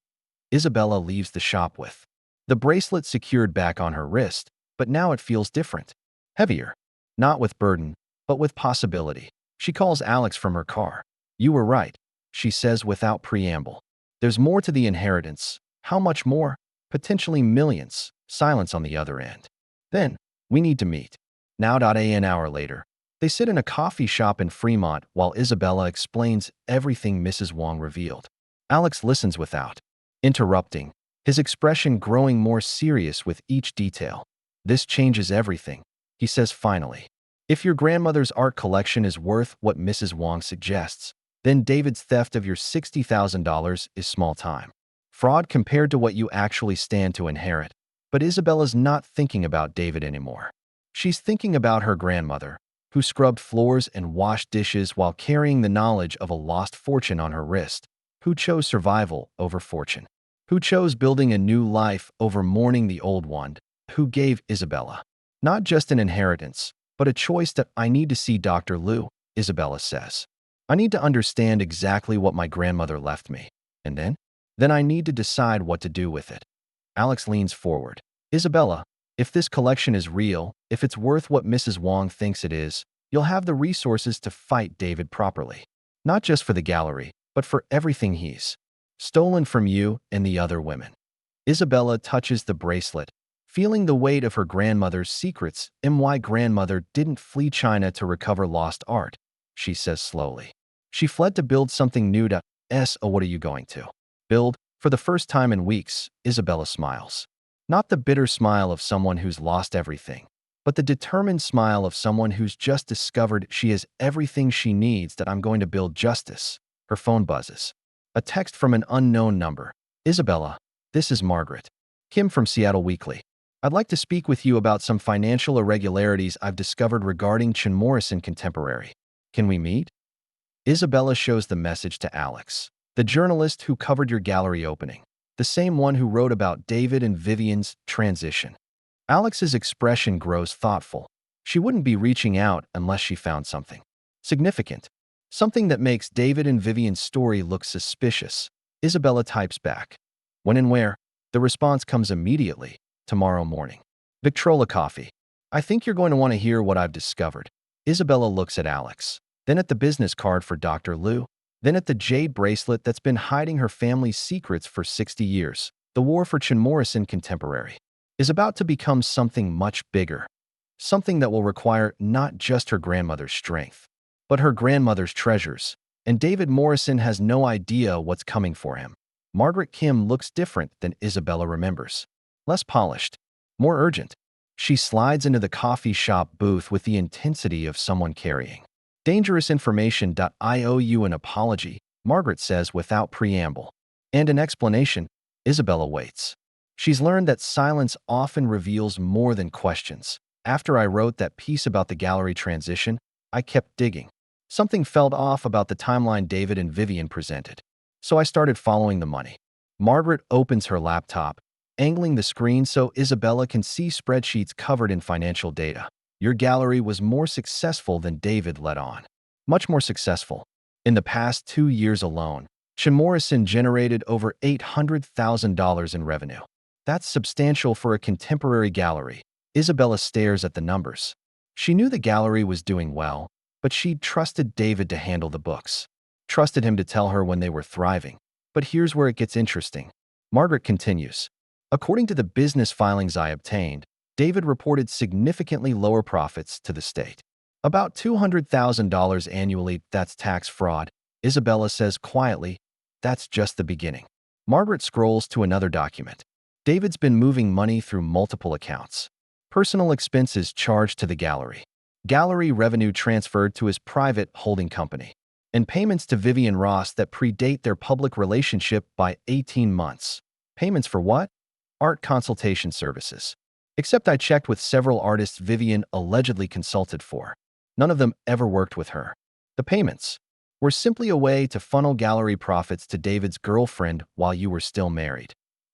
Isabella leaves the shop with the bracelet secured back on her wrist, but now it feels different. Heavier. Not with burden, but with possibility. She calls Alex from her car. You were right, she says without preamble. There's more to the inheritance. How much more? Potentially millions. Silence on the other end. Then, we need to meet. Now. An hour later, they sit in a coffee shop in Fremont while Isabella explains everything Mrs. Wang revealed. Alex listens without interrupting, his expression growing more serious with each detail. This changes everything, he says finally. If your grandmother's art collection is worth what Mrs. Wang suggests, then David's theft of your $60,000 is small time. Fraud compared to what you actually stand to inherit. But Isabella's not thinking about David anymore. She's thinking about her grandmother, who scrubbed floors and washed dishes while carrying the knowledge of a lost fortune on her wrist, who chose survival over fortune, who chose building a new life over mourning the old one, who gave Isabella not just an inheritance, but a choice. That I need to see Dr. Liu, Isabella says. I need to understand exactly what my grandmother left me. And then I need to decide what to do with it. Alex leans forward. Isabella, if this collection is real, if it's worth what Mrs. Wang thinks it is, you'll have the resources to fight David properly. Not just for the gallery, but for everything he's stolen from you and the other women. Isabella touches the bracelet, feeling the weight of her grandmother's secrets. My grandmother didn't flee China to recover lost art, she says slowly. She fled to build something new. What are you going to build? For the first time in weeks, Isabella smiles. Not the bitter smile of someone who's lost everything, but the determined smile of someone who's just discovered she has everything she needs. That I'm going to build justice. Her phone buzzes. A text from an unknown number. Isabella, this is Margaret. Kim from Seattle Weekly. I'd like to speak with you about some financial irregularities I've discovered regarding Chin Morrison Contemporary. Can we meet? Isabella shows the message to Alex, the journalist who covered your gallery opening, the same one who wrote about David and Vivian's transition. Alex's expression grows thoughtful. She wouldn't be reaching out unless she found something significant, something that makes David and Vivian's story look suspicious. Isabella types back. When and where? The response comes immediately. Tomorrow morning. Victrola coffee. I think you're going to want to hear what I've discovered. Isabella looks at Alex, then at the business card for Dr. Liu, then at the jade bracelet that's been hiding her family's secrets for 60 years. The war for Chin Morrison Contemporary is about to become something much bigger, something that will require not just her grandmother's strength, but her grandmother's treasures. And David Morrison has no idea what's coming for him. Margaret Kim looks different than Isabella remembers. Less polished, more urgent. She slides into the coffee shop booth with the intensity of someone carrying dangerous information. I owe you an apology, Margaret says without preamble. And an explanation. Isabella waits. She's learned that silence often reveals more than questions. After I wrote that piece about the gallery transition, I kept digging. Something felt off about the timeline David and Vivian presented. So I started following the money. Margaret opens her laptop, angling the screen so Isabella can see spreadsheets covered in financial data. Your gallery was more successful than David let on. Much more successful. In the past 2 years alone, Chin Morrison generated over $800,000 in revenue. That's substantial for a contemporary gallery. Isabella stares at the numbers. She knew the gallery was doing well, but she'd trusted David to handle the books. Trusted him to tell her when they were thriving. But here's where it gets interesting. Margaret continues. According to the business filings I obtained, David reported significantly lower profits to the state. About $200,000 annually, that's tax fraud. Isabella says quietly, that's just the beginning. Margaret scrolls to another document. David's been moving money through multiple accounts. Personal expenses charged to the gallery. Gallery revenue transferred to his private holding company. And payments to Vivian Ross that predate their public relationship by 18 months. Payments for what? Art consultation services. Except I checked with several artists Vivian allegedly consulted for. None of them ever worked with her. The payments were simply a way to funnel gallery profits to David's girlfriend while you were still married.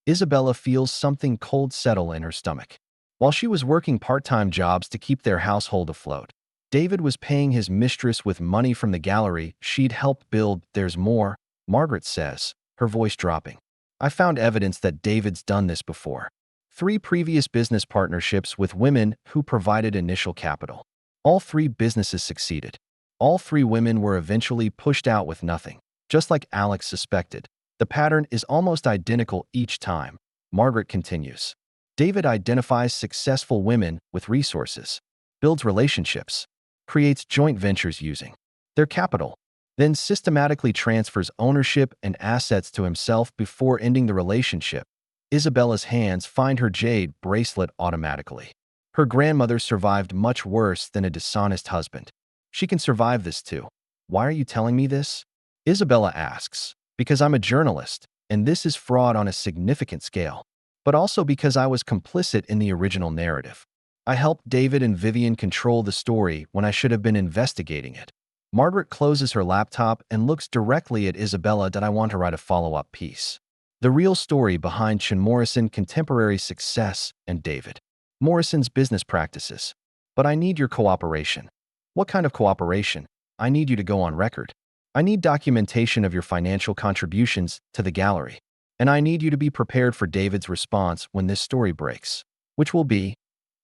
Isabella feels something cold settle in her stomach. While she was working part-time jobs to keep their household afloat, David was paying his mistress with money from the gallery she'd helped build. There's more, Margaret says, her voice dropping. I found evidence that David's done this before. 3 previous business partnerships with women who provided initial capital. All 3 businesses succeeded. All 3 women were eventually pushed out with nothing. Just like Alex suspected, the pattern is almost identical each time. Margaret continues. David identifies successful women with resources, builds relationships, creates joint ventures using their capital, then systematically transfers ownership and assets to himself before ending the relationship. Isabella's hands find her jade bracelet automatically. Her grandmother survived much worse than a dishonest husband. She can survive this too. Why are you telling me this? Isabella asks. Because I'm a journalist, and this is fraud on a significant scale. But also because I was complicit in the original narrative. I helped David and Vivian control the story when I should have been investigating it. Margaret closes her laptop and looks directly at Isabella. I want to write a follow-up piece. The real story behind Chin Morrison contemporary success and David Morrison's business practices. But I need your cooperation. What kind of cooperation? I need you to go on record. I need documentation of your financial contributions to the gallery. And I need you to be prepared for David's response when this story breaks, which will be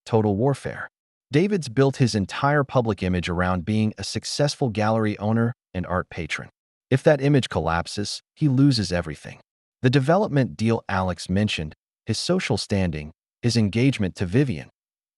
total warfare. David's built his entire public image around being a successful gallery owner and art patron. If that image collapses, he loses everything. The development deal Alex mentioned, his social standing, his engagement to Vivian.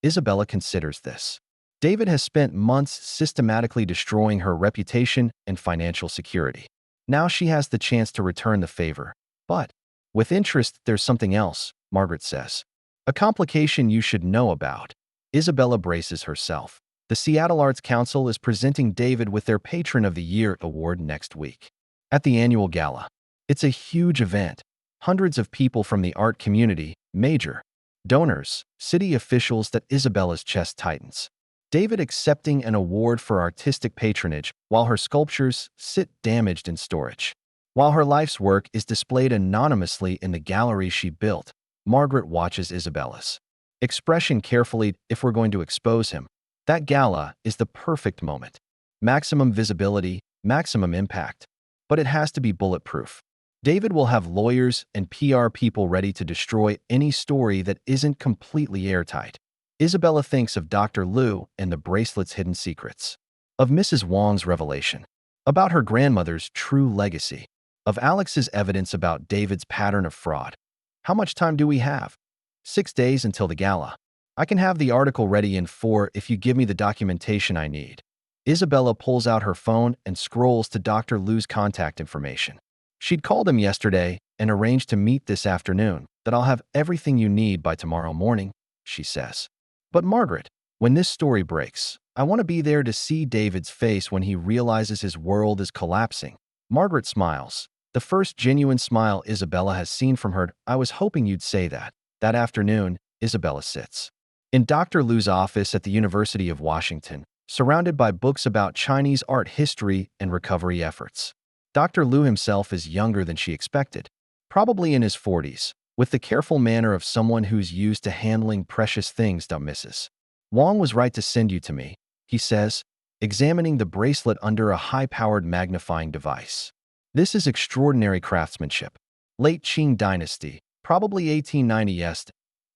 Isabella considers this. David has spent months systematically destroying her reputation and financial security. Now she has the chance to return the favor. But with interest, there's something else, Margaret says. A complication you should know about. Isabella braces herself. The Seattle Arts Council is presenting David with their Patron of the Year award next week. At the annual gala. It's a huge event. Hundreds of people from the art community, major donors, city officials. That Isabella's chest tightens. David accepting an award for artistic patronage while her sculptures sit damaged in storage. While her life's work is displayed anonymously in the gallery she built, Margaret watches Isabella's expression carefully. If we're going to expose him, that gala is the perfect moment. Maximum visibility, maximum impact. But it has to be bulletproof. David will have lawyers and PR people ready to destroy any story that isn't completely airtight. Isabella thinks of Dr. Liu and the bracelet's hidden secrets, of Mrs. Wang's revelation, about her grandmother's true legacy, of Alex's evidence about David's pattern of fraud. How much time do we have? 6 days until the gala. I can have the article ready in 4 if you give me the documentation I need. Isabella pulls out her phone and scrolls to Dr. Liu's contact information. She'd called him yesterday and arranged to meet this afternoon. That I'll have everything you need by tomorrow morning, she says. But Margaret, when this story breaks, I want to be there to see David's face when he realizes his world is collapsing. Margaret smiles. The first genuine smile Isabella has seen from her. I was hoping you'd say that. That afternoon, Isabella sits in Dr. Liu's office at the University of Washington, surrounded by books about Chinese art history and recovery efforts. Dr. Liu himself is younger than she expected, probably in his 40s, with the careful manner of someone who's used to handling precious things. Mrs. Wang was right to send you to me, he says, examining the bracelet under a high-powered magnifying device. This is extraordinary craftsmanship. Late Qing dynasty, probably 1890s,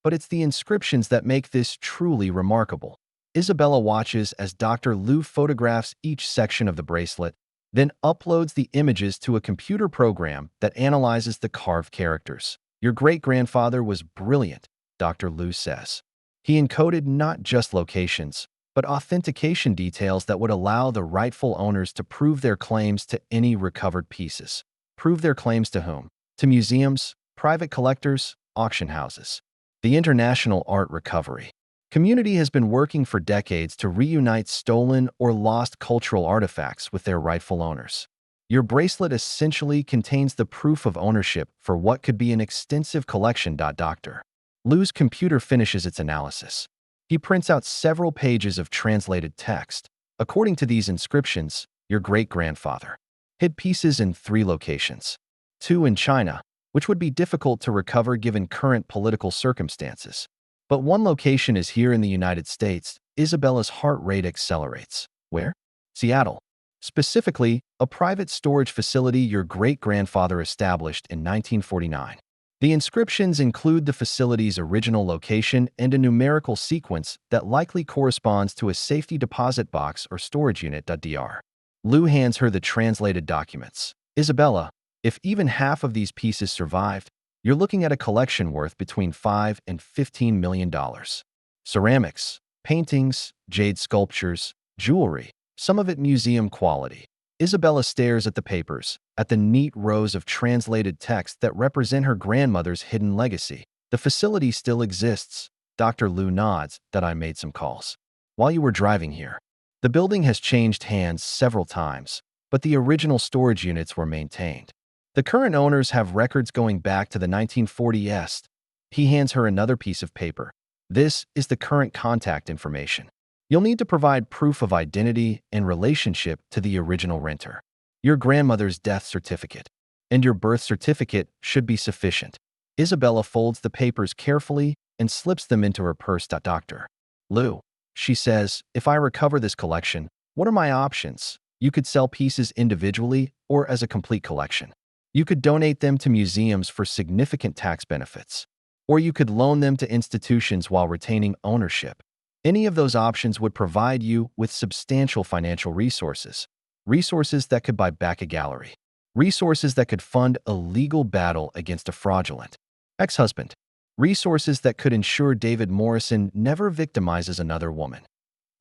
but it's the inscriptions that make this truly remarkable. Isabella watches as Dr. Liu photographs each section of the bracelet, then uploads the images to a computer program that analyzes the carved characters. Your great-grandfather was brilliant, Dr. Liu says. He encoded not just locations, but authentication details that would allow the rightful owners to prove their claims to any recovered pieces. Prove their claims to whom? To museums, private collectors, auction houses. The International Art Recovery Community has been working for decades to reunite stolen or lost cultural artifacts with their rightful owners. Your bracelet essentially contains the proof of ownership for what could be an extensive collection. Dr. Liu's computer finishes its analysis. He prints out several pages of translated text. According to these inscriptions, your great-grandfather hid pieces in 3 locations. 2 in China, which would be difficult to recover given current political circumstances. But 1 location is here in the United States. Isabella's heart rate accelerates. Where? Seattle. Specifically, a private storage facility your great-grandfather established in 1949. The inscriptions include the facility's original location and a numerical sequence that likely corresponds to a safety deposit box or storage unit. Dr. Liu hands her the translated documents. Isabella, if even half of these pieces survived, you're looking at a collection worth between $5 and $15 million. Ceramics, paintings, jade sculptures, jewelry, some of it museum quality. Isabella stares at the papers, at the neat rows of translated text that represent her grandmother's hidden legacy. The facility still exists. Dr. Liu nods. That I made some calls while you were driving here. The building has changed hands several times, but the original storage units were maintained. The current owners have records going back to the 1940s. He hands her another piece of paper. This is the current contact information. You'll need to provide proof of identity and relationship to the original renter. Your grandmother's death certificate and your birth certificate should be sufficient. Isabella folds the papers carefully and slips them into her purse. Dr. Liu, she says, if I recover this collection, what are my options? You could sell pieces individually or as a complete collection. You could donate them to museums for significant tax benefits, or you could loan them to institutions while retaining ownership. Any of those options would provide you with substantial financial resources, resources that could buy back a gallery, resources that could fund a legal battle against a fraudulent ex-husband, resources that could ensure David Morrison never victimizes another woman.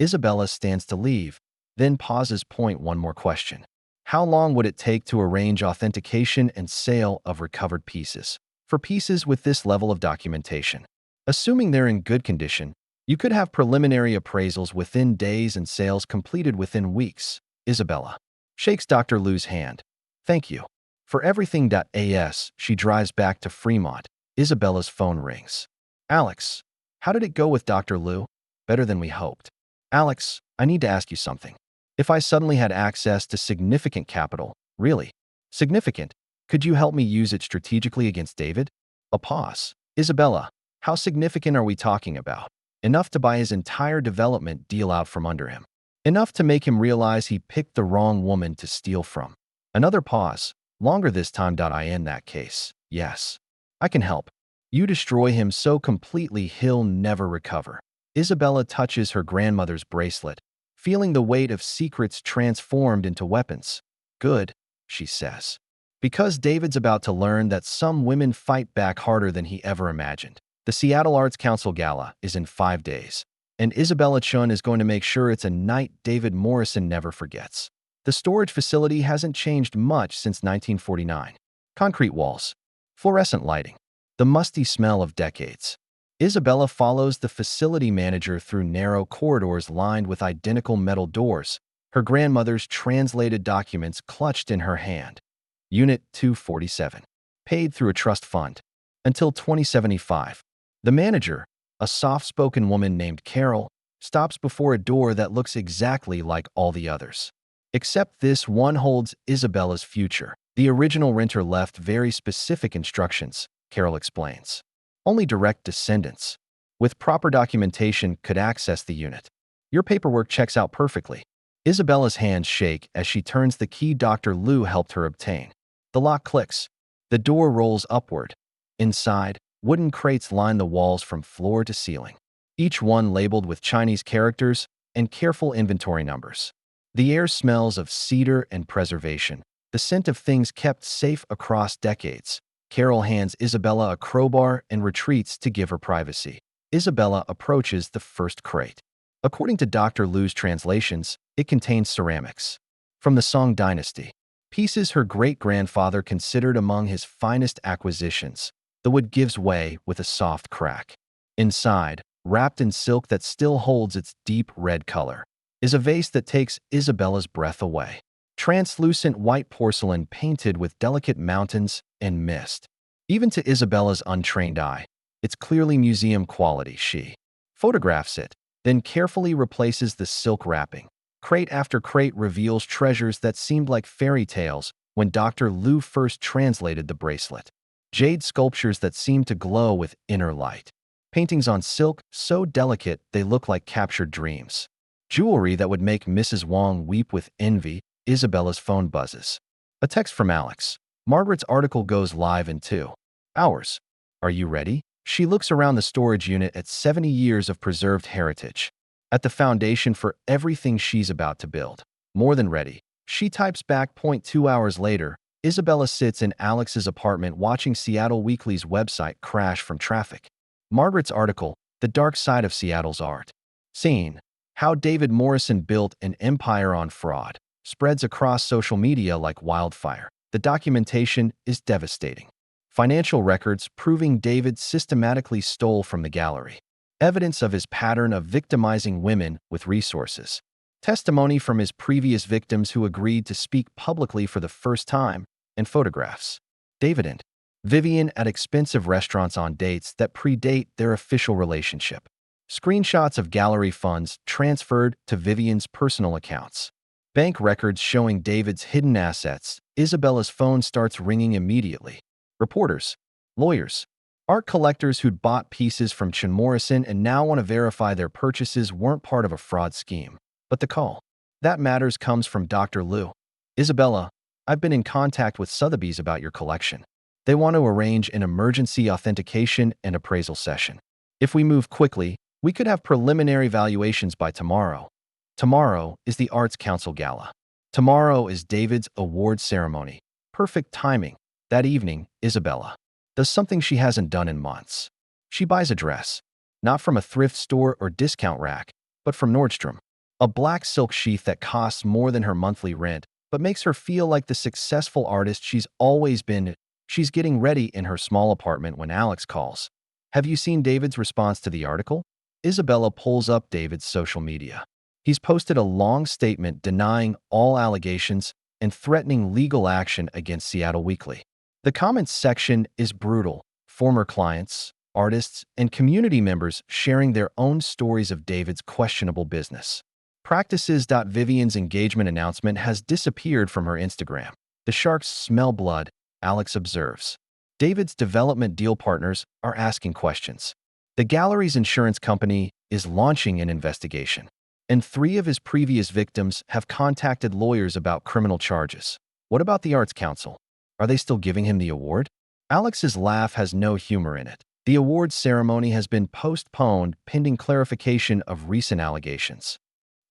Isabella stands to leave, then pauses. One more question. How long would it take to arrange authentication and sale of recovered pieces? For pieces with this level of documentation, assuming they're in good condition, you could have preliminary appraisals within days and sales completed within weeks. Isabella shakes Dr. Liu's hand. Thank you for everything. As she drives back to Fremont, Isabella's phone rings. Alex, how did it go with Dr. Liu? Better than we hoped. Alex, I need to ask you something. If I suddenly had access to significant capital, really significant, could you help me use it strategically against David? A pause. Isabella, how significant are we talking about? Enough to buy his entire development deal out from under him. Enough to make him realize he picked the wrong woman to steal from. Another pause. Longer this time. In that case, yes, I can help. You destroy him so completely he'll never recover. Isabella touches her grandmother's bracelet, feeling the weight of secrets transformed into weapons. Good, she says. Because David's about to learn that some women fight back harder than he ever imagined. The Seattle Arts Council Gala is in 5 days, and Isabella Chun is going to make sure it's a night David Morrison never forgets. The storage facility hasn't changed much since 1949. Concrete walls, fluorescent lighting, the musty smell of decades. Isabella follows the facility manager through narrow corridors lined with identical metal doors, her grandmother's translated documents clutched in her hand. Unit 247. Paid through a trust fund. Until 2075. The manager, a soft-spoken woman named Carol, stops before a door that looks exactly like all the others. Except this one holds Isabella's future. The original renter left very specific instructions, Carol explains. Only direct descendants, with proper documentation, could access the unit. Your paperwork checks out perfectly. Isabella's hands shake as she turns the key Dr. Liu helped her obtain. The lock clicks. The door rolls upward. Inside, wooden crates line the walls from floor to ceiling, each one labeled with Chinese characters and careful inventory numbers. The air smells of cedar and preservation, the scent of things kept safe across decades. Carol hands Isabella a crowbar and retreats to give her privacy. Isabella approaches the first crate. According to Dr. Liu's translations, it contains ceramics from the Song dynasty, pieces her great-grandfather considered among his finest acquisitions. The wood gives way with a soft crack. Inside, wrapped in silk that still holds its deep red color, is a vase that takes Isabella's breath away. Translucent white porcelain painted with delicate mountains and mist. Even to Isabella's untrained eye, it's clearly museum quality. She photographs it, then carefully replaces the silk wrapping. Crate after crate reveals treasures that seemed like fairy tales when Dr. Liu first translated the bracelet. Jade sculptures that seem to glow with inner light. Paintings on silk so delicate they look like captured dreams. Jewelry that would make Mrs. Wong weep with envy. Isabella's phone buzzes. A text from Alex. Margaret's article goes live in 2 hours. Are you ready? She looks around the storage unit at 70 years of preserved heritage. At the foundation for everything she's about to build. More than ready. She types back. 2 hours later, Isabella sits in Alex's apartment watching Seattle Weekly's website crash from traffic. Margaret's article, The Dark Side of Seattle's Art Scene. How David Morrison Built an Empire on Fraud, spreads across social media like wildfire. The documentation is devastating. Financial records proving David systematically stole from the gallery. Evidence of his pattern of victimizing women with resources. Testimony from his previous victims who agreed to speak publicly for the first time, and photographs. David and Vivian at expensive restaurants on dates that predate their official relationship. Screenshots of gallery funds transferred to Vivian's personal accounts. Bank records showing David's hidden assets. Isabella's phone starts ringing immediately. Reporters, lawyers, art collectors who'd bought pieces from Chin Morrison and now want to verify their purchases weren't part of a fraud scheme. But the call that matters comes from Dr. Liu. Isabella, I've been in contact with Sotheby's about your collection. They want to arrange an emergency authentication and appraisal session. If we move quickly, we could have preliminary valuations by tomorrow. Tomorrow is the Arts Council Gala. Tomorrow is David's award ceremony. Perfect timing. That evening, Isabella does something she hasn't done in months. She buys a dress, not from a thrift store or discount rack, but from Nordstrom. A black silk sheath that costs more than her monthly rent, but makes her feel like the successful artist she's always been. She's getting ready in her small apartment when Alex calls. Have you seen David's response to the article? Isabella pulls up David's social media. He's posted a long statement denying all allegations and threatening legal action against Seattle Weekly. The comments section is brutal. Former clients, artists, and community members sharing their own stories of David's questionable business practices. Vivian's engagement announcement has disappeared from her Instagram. The sharks smell blood, Alex observes. David's development deal partners are asking questions. The gallery's insurance company is launching an investigation, and 3 of his previous victims have contacted lawyers about criminal charges. What about the Arts Council? Are they still giving him the award? Alex's laugh has no humor in it. The awards ceremony has been postponed pending clarification of recent allegations.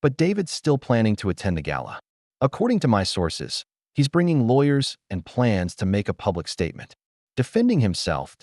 But David's still planning to attend the gala. According to my sources, he's bringing lawyers and plans to make a public statement. Defending himself,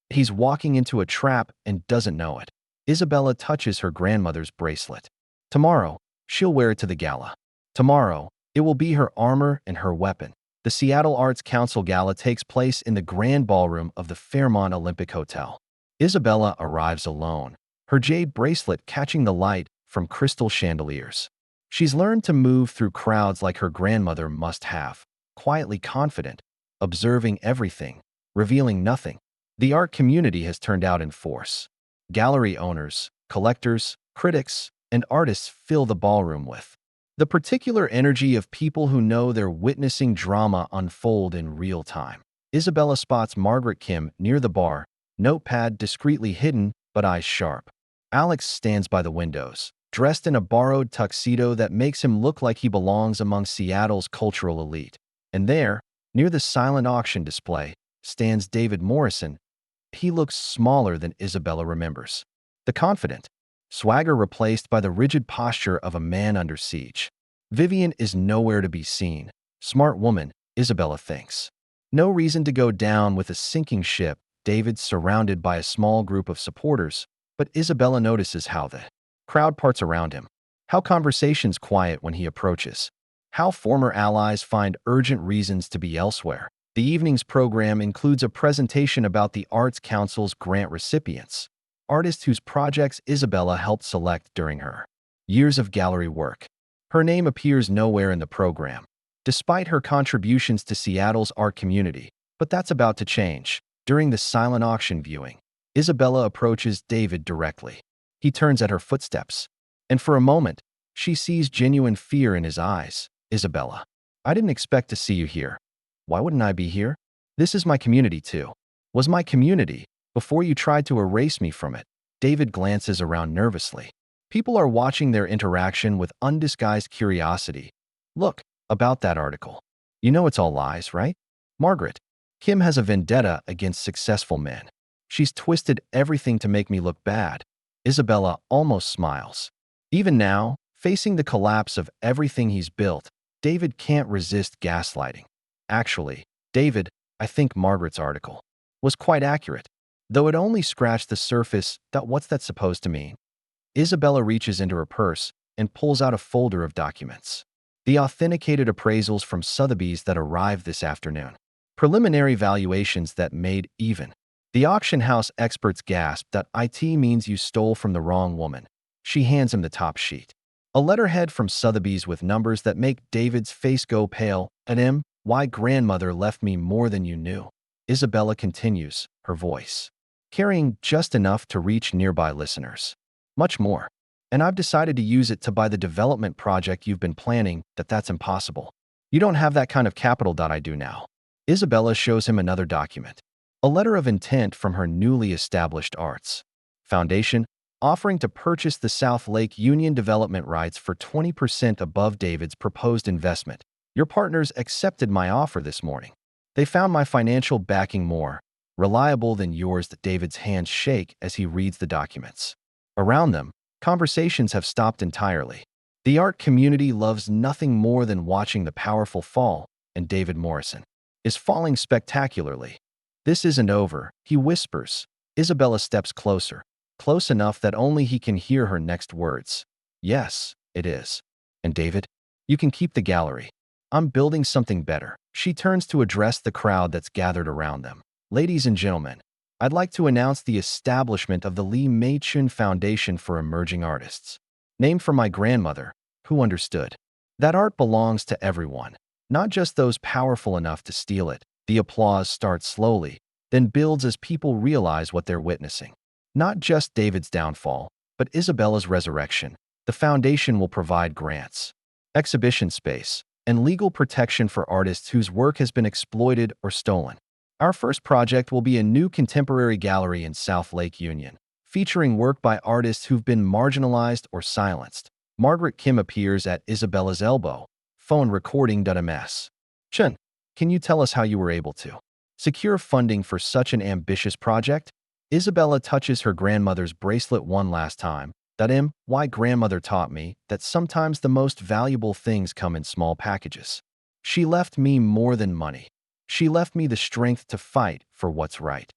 he's walking into a trap and doesn't know it. Isabella touches her grandmother's bracelet. Tomorrow, she'll wear it to the gala. Tomorrow, it will be her armor and her weapon. The Seattle Arts Council Gala takes place in the Grand Ballroom of the Fairmont Olympic Hotel. Isabella arrives alone, her jade bracelet catching the light from crystal chandeliers. She's learned to move through crowds like her grandmother must have, quietly confident, observing everything, revealing nothing. The art community has turned out in force. Gallery owners, collectors, critics, and artists fill the ballroom with the particular energy of people who know they're witnessing drama unfold in real time. Isabella spots Margaret Kim near the bar, notepad discreetly hidden but eyes sharp. Alex stands by the windows, dressed in a borrowed tuxedo that makes him look like he belongs among Seattle's cultural elite. And there, near the silent auction display, stands David Morrison. He looks smaller than Isabella remembers. The confident swagger replaced by the rigid posture of a man under siege. Vivian is nowhere to be seen. Smart woman, Isabella thinks. No reason to go down with a sinking ship. David's surrounded by a small group of supporters, but Isabella notices how the crowd parts around him, how conversations quiet when he approaches, how former allies find urgent reasons to be elsewhere. The evening's program includes a presentation about the Arts Council's grant recipients, artists whose projects Isabella helped select during her years of gallery work. Her name appears nowhere in the program, despite her contributions to Seattle's art community, but that's about to change. During the silent auction viewing, Isabella approaches David directly. He turns at her footsteps, and for a moment, she sees genuine fear in his eyes. Isabella, I didn't expect to see you here. Why wouldn't I be here? This is my community too. Was my community, before you tried to erase me from it. David glances around nervously. People are watching their interaction with undisguised curiosity. Look, about that article. You know it's all lies, right? Margaret, Kim has a vendetta against successful men. She's twisted everything to make me look bad. Isabella almost smiles. Even now, facing the collapse of everything he's built, David can't resist gaslighting. Actually, David, I think Margaret's article was quite accurate. Though it only scratched the surface, what's that supposed to mean? Isabella reaches into her purse and pulls out a folder of documents. The authenticated appraisals from Sotheby's that arrived this afternoon. Preliminary valuations that made even. The auction house experts gasped that it means you stole from the wrong woman. She hands him the top sheet. A letterhead from Sotheby's with numbers that make David's face go pale. Why grandmother left me more than you knew. Isabella continues, her voice carrying just enough to reach nearby listeners. Much more. And I've decided to use it to buy the development project you've been planning. That's impossible. You don't have that kind of capital. I do now. Isabella shows him another document. A letter of intent from her newly established arts foundation, offering to purchase the South Lake Union development rights for 20% above David's proposed investment. Your partners accepted my offer this morning. They found my financial backing more reliable than yours. David's hands shake as he reads the documents. Around them, conversations have stopped entirely. The art community loves nothing more than watching the powerful fall, and David Morrison is falling spectacularly. This isn't over, he whispers. Isabella steps closer, close enough that only he can hear her next words. Yes, it is. And David, you can keep the gallery. I'm building something better. She turns to address the crowd that's gathered around them. Ladies and gentlemen, I'd like to announce the establishment of the Lee Mei-chun Foundation for Emerging Artists, named for my grandmother, who understood that art belongs to everyone, not just those powerful enough to steal it. The applause starts slowly, then builds as people realize what they're witnessing. Not just David's downfall, but Isabella's resurrection. The foundation will provide grants, exhibition space, and legal protection for artists whose work has been exploited or stolen. Our first project will be a new contemporary gallery in South Lake Union, featuring work by artists who've been marginalized or silenced. Margaret Kim appears at Isabella's elbow, phone recording .ms. Chun, can you tell us how you were able to secure funding for such an ambitious project? Isabella touches her grandmother's bracelet one last time. Why grandmother taught me that sometimes the most valuable things come in small packages. She left me more than money. She left me the strength to fight for what's right.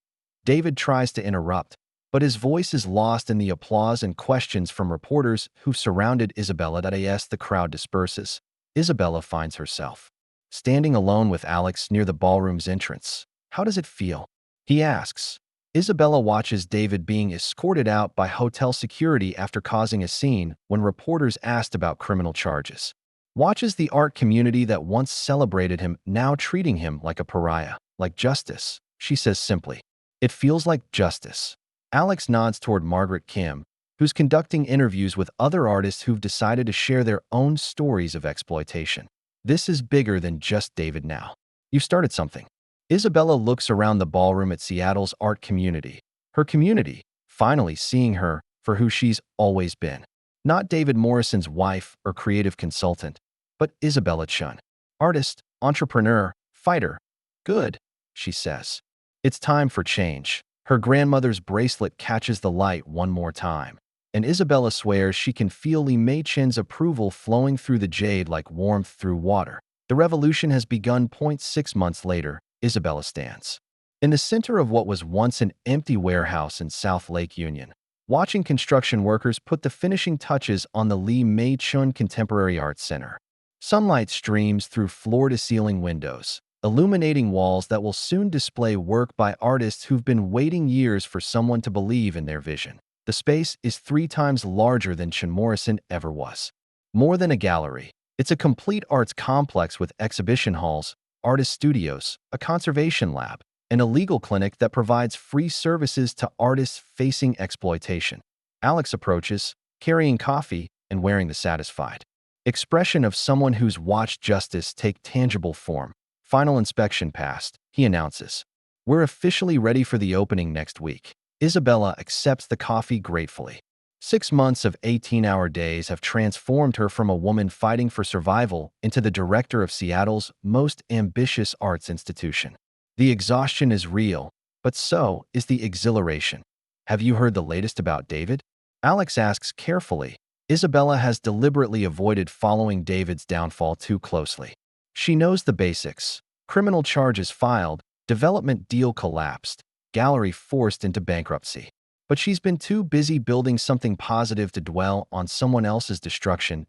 David tries to interrupt, but his voice is lost in the applause and questions from reporters who surrounded Isabella. As the crowd disperses, Isabella finds herself standing alone with Alex near the ballroom's entrance. How does it feel? He asks. Isabella watches David being escorted out by hotel security after causing a scene when reporters asked about criminal charges. Watches the art community that once celebrated him now treating him like a pariah, like justice. She says simply, "It feels like justice." Alex nods toward Margaret Kim, who's conducting interviews with other artists who've decided to share their own stories of exploitation. This is bigger than just David now. You started something. Isabella looks around the ballroom at Seattle's art community. Her community, finally seeing her for who she's always been. Not David Morrison's wife or creative consultant, but Isabella Chun. Artist, entrepreneur, fighter. Good, she says. It's time for change. Her grandmother's bracelet catches the light one more time. and Isabella swears she can feel Li Meichen's approval flowing through the jade like warmth through water. The revolution has begun. 6 months later, Isabella stands in the center of what was once an empty warehouse in South Lake Union, watching construction workers put the finishing touches on the Li Meichen Contemporary Arts Center. Sunlight streams through floor-to-ceiling windows, illuminating walls that will soon display work by artists who've been waiting years for someone to believe in their vision. The space is 3 times larger than Chin Morrison ever was. More than a gallery, it's a complete arts complex with exhibition halls, artist studios, a conservation lab, and a legal clinic that provides free services to artists facing exploitation. Alex approaches, carrying coffee and wearing the satisfied expression of someone who's watched justice take tangible form. Final inspection passed, he announces. We're officially ready for the opening next week. Isabella accepts the coffee gratefully. 6 months of 18-hour days have transformed her from a woman fighting for survival into the director of Seattle's most ambitious arts institution. The exhaustion is real, but so is the exhilaration. Have you heard the latest about David? Alex asks carefully. Isabella has deliberately avoided following David's downfall too closely. She knows the basics. Criminal charges filed, development deal collapsed, gallery forced into bankruptcy. But she's been too busy building something positive to dwell on someone else's destruction.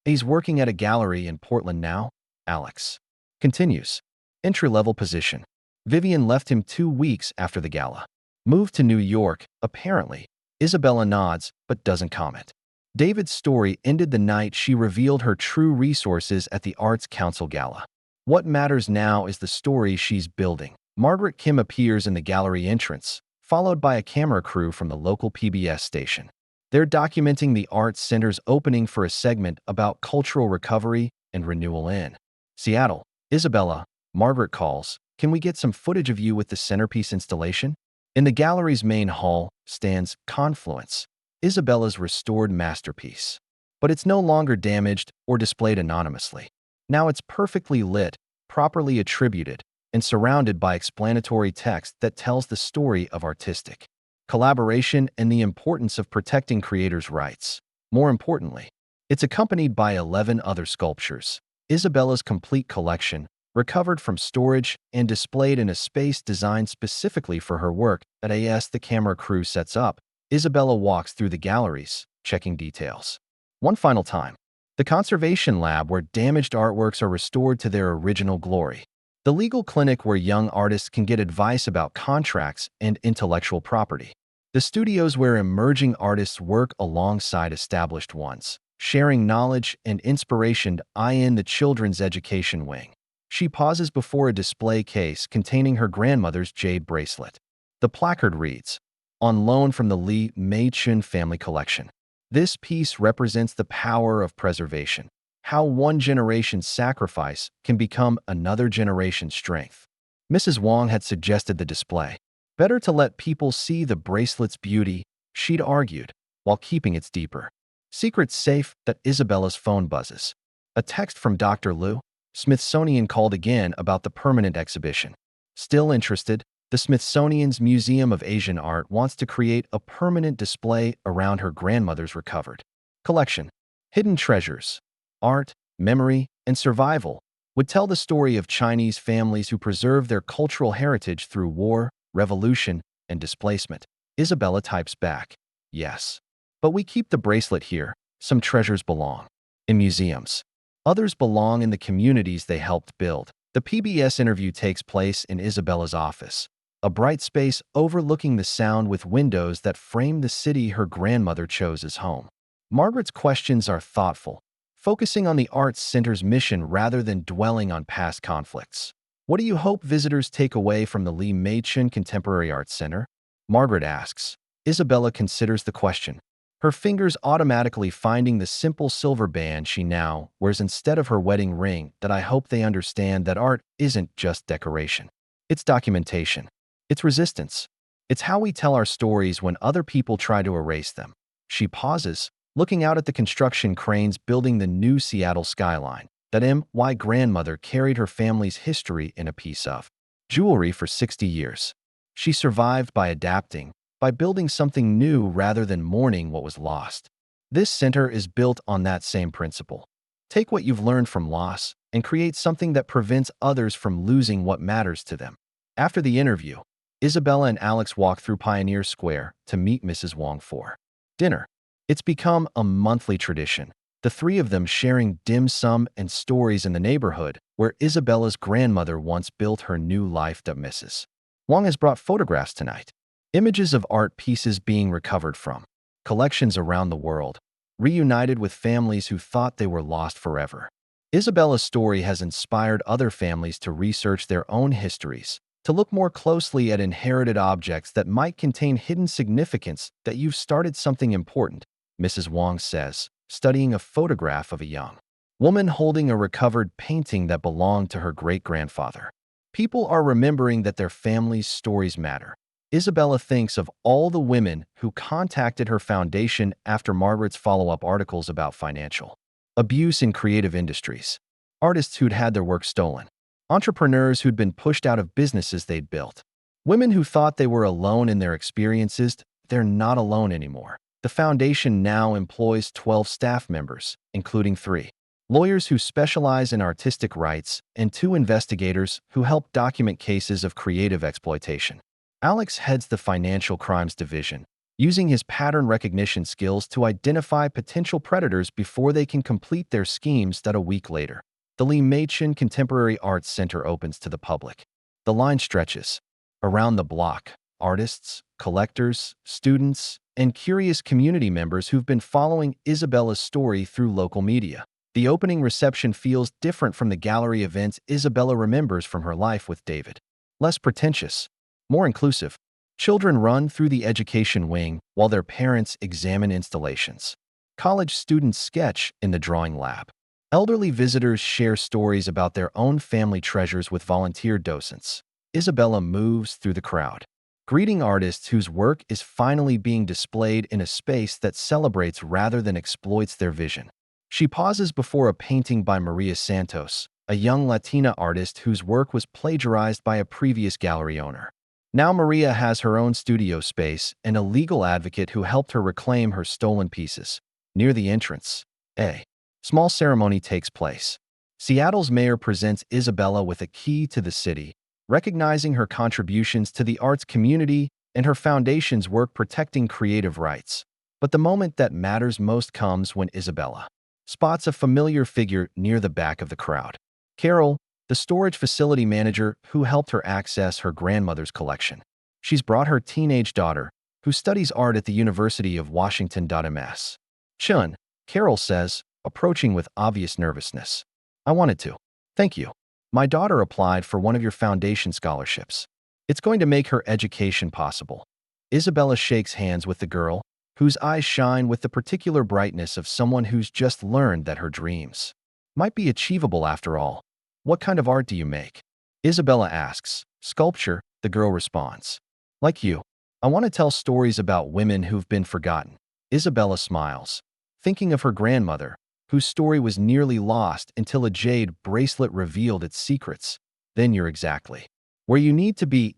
He's working at a gallery in Portland now, Alex continues. Entry-level position. Vivian left him 2 weeks after the gala. Moved to New York, apparently. Isabella nods, but doesn't comment. David's story ended the night she revealed her true resources at the Arts Council Gala. What matters now is the story she's building. Margaret Kim appears in the gallery entrance, followed by a camera crew from the local PBS station. They're documenting the Arts Center's opening for a segment about cultural recovery and renewal in Seattle. Isabella, Margaret calls, "Can we get some footage of you with the centerpiece installation?" In the gallery's main hall stands Confluence, Isabella's restored masterpiece. But it's no longer damaged or displayed anonymously. Now it's perfectly lit, properly attributed, and surrounded by explanatory text that tells the story of artistic collaboration and the importance of protecting creators' rights. More importantly, it's accompanied by 11 other sculptures. Isabella's complete collection, recovered from storage and displayed in a space designed specifically for her work that the camera crew sets up. Isabella walks through the galleries, checking details. One final time. The conservation lab where damaged artworks are restored to their original glory. The legal clinic where young artists can get advice about contracts and intellectual property. The studios where emerging artists work alongside established ones, sharing knowledge and inspiration. In the children's education wing. She pauses before a display case containing her grandmother's jade bracelet. The placard reads, "On loan from the Li Meichen family collection." This piece represents the power of preservation. How one generation's sacrifice can become another generation's strength. Mrs. Wong had suggested the display. Better to let people see the bracelet's beauty, she'd argued, while keeping its deeper secrets safe. That Isabella's phone buzzes. A text from Dr. Liu. Smithsonian called again about the permanent exhibition. Still interested, the Smithsonian's Museum of Asian Art wants to create a permanent display around her grandmother's recovered collection. Hidden treasures, art, memory, and survival would tell the story of Chinese families who preserve their cultural heritage through war, revolution, and displacement. Isabella types back, "Yes. But we keep the bracelet here. Some treasures belong in museums. Others belong in the communities they helped build." The PBS interview takes place in Isabella's office, a bright space overlooking the Sound with windows that frame the city her grandmother chose as home. Margaret's questions are thoughtful, focusing on the Arts Center's mission rather than dwelling on past conflicts. "What do you hope visitors take away from the Li Meichen Contemporary Arts Center?" Margaret asks. Isabella considers the question, her fingers automatically finding the simple silver band she now wears instead of her wedding ring. "That I hope they understand that art isn't just decoration. It's documentation. It's resistance. It's how we tell our stories when other people try to erase them." She pauses, looking out at the construction cranes building the new Seattle skyline. That my grandmother carried her family's history in a piece of jewelry for 60 years. She survived by adapting, by building something new rather than mourning what was lost. This center is built on that same principle. Take what you've learned from loss and create something that prevents others from losing what matters to them. After the interview, Isabella and Alex walk through Pioneer Square to meet Mrs. Wong for dinner. It's become a monthly tradition, the three of them sharing dim sum and stories in the neighborhood where Isabella's grandmother once built her new life. Mrs. Wong has brought photographs tonight, images of art pieces being recovered from collections around the world, reunited with families who thought they were lost forever. Isabella's story has inspired other families to research their own histories, to look more closely at inherited objects that might contain hidden significance. That you've started something important, Mrs. Wong says, studying a photograph of a young woman holding a recovered painting that belonged to her great-grandfather. People are remembering that their family's stories matter. Isabella thinks of all the women who contacted her foundation after Margaret's follow-up articles about financial abuse in creative industries, artists who'd had their work stolen, entrepreneurs who'd been pushed out of businesses they'd built, women who thought they were alone in their experiences. They're not alone anymore. The foundation now employs 12 staff members, including 3 lawyers who specialize in artistic rights and 2 investigators who help document cases of creative exploitation. Alex heads the Financial Crimes Division, using his pattern recognition skills to identify potential predators before they can complete their schemes. A week later, the Lee Machen Contemporary Arts Center opens to the public. The line stretches around the block. Artists, collectors, students, and curious community members who've been following Isabella's story through local media. The opening reception feels different from the gallery events Isabella remembers from her life with David. Less pretentious, more inclusive. Children run through the education wing while their parents examine installations. College students sketch in the drawing lab. Elderly visitors share stories about their own family treasures with volunteer docents. Isabella moves through the crowd, greeting artists whose work is finally being displayed in a space that celebrates rather than exploits their vision. She pauses before a painting by Maria Santos, a young Latina artist whose work was plagiarized by a previous gallery owner. Now Maria has her own studio space and a legal advocate who helped her reclaim her stolen pieces. Near the entrance, a small ceremony takes place. Seattle's mayor presents Isabella with a key to the city, recognizing her contributions to the arts community and her foundation's work protecting creative rights. But the moment that matters most comes when Isabella spots a familiar figure near the back of the crowd. Carol, the storage facility manager who helped her access her grandmother's collection. She's brought her teenage daughter, who studies art at the University of Washington. Ms. Chun, Carol says, approaching with obvious nervousness. I wanted to. Thank you. My daughter applied for one of your foundation scholarships. It's going to make her education possible. Isabella shakes hands with the girl, whose eyes shine with the particular brightness of someone who's just learned that her dreams might be achievable after all. What kind of art do you make? Isabella asks. Sculpture, the girl responds. Like you, I want to tell stories about women who've been forgotten. Isabella smiles, thinking of her grandmother, whose story was nearly lost until a jade bracelet revealed its secrets. Then you're exactly where you need to be.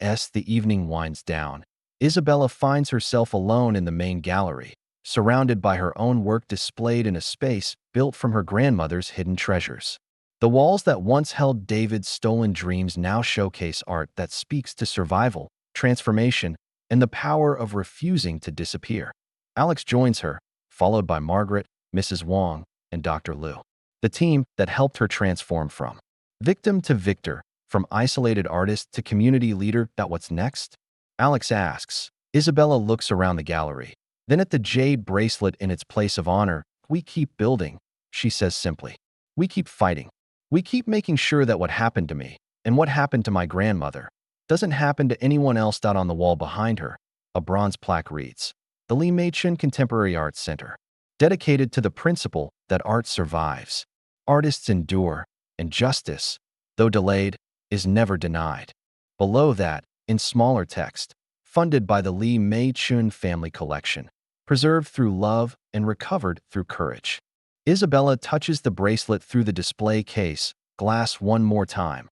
As the evening winds down, Isabella finds herself alone in the main gallery, surrounded by her own work displayed in a space built from her grandmother's hidden treasures. The walls that once held David's stolen dreams now showcase art that speaks to survival, transformation, and the power of refusing to disappear. Alex joins her, followed by Margaret, Mrs. Wong, and Dr. Liu, the team that helped her transform from victim to victor, from isolated artist to community leader. What's next? Alex asks. Isabella looks around the gallery, then at the jade bracelet in its place of honor. We keep building, she says simply. We keep fighting. We keep making sure that what happened to me, and what happened to my grandmother, doesn't happen to anyone else. On the wall behind her, a bronze plaque reads, "The Lee Machen Contemporary Arts Center, dedicated to the principle that art survives, artists endure, and justice, though delayed, is never denied." Below that, in smaller text, funded by the Lee Machen Family Collection, preserved through love and recovered through courage. Isabella touches the bracelet through the display case, glass one more time.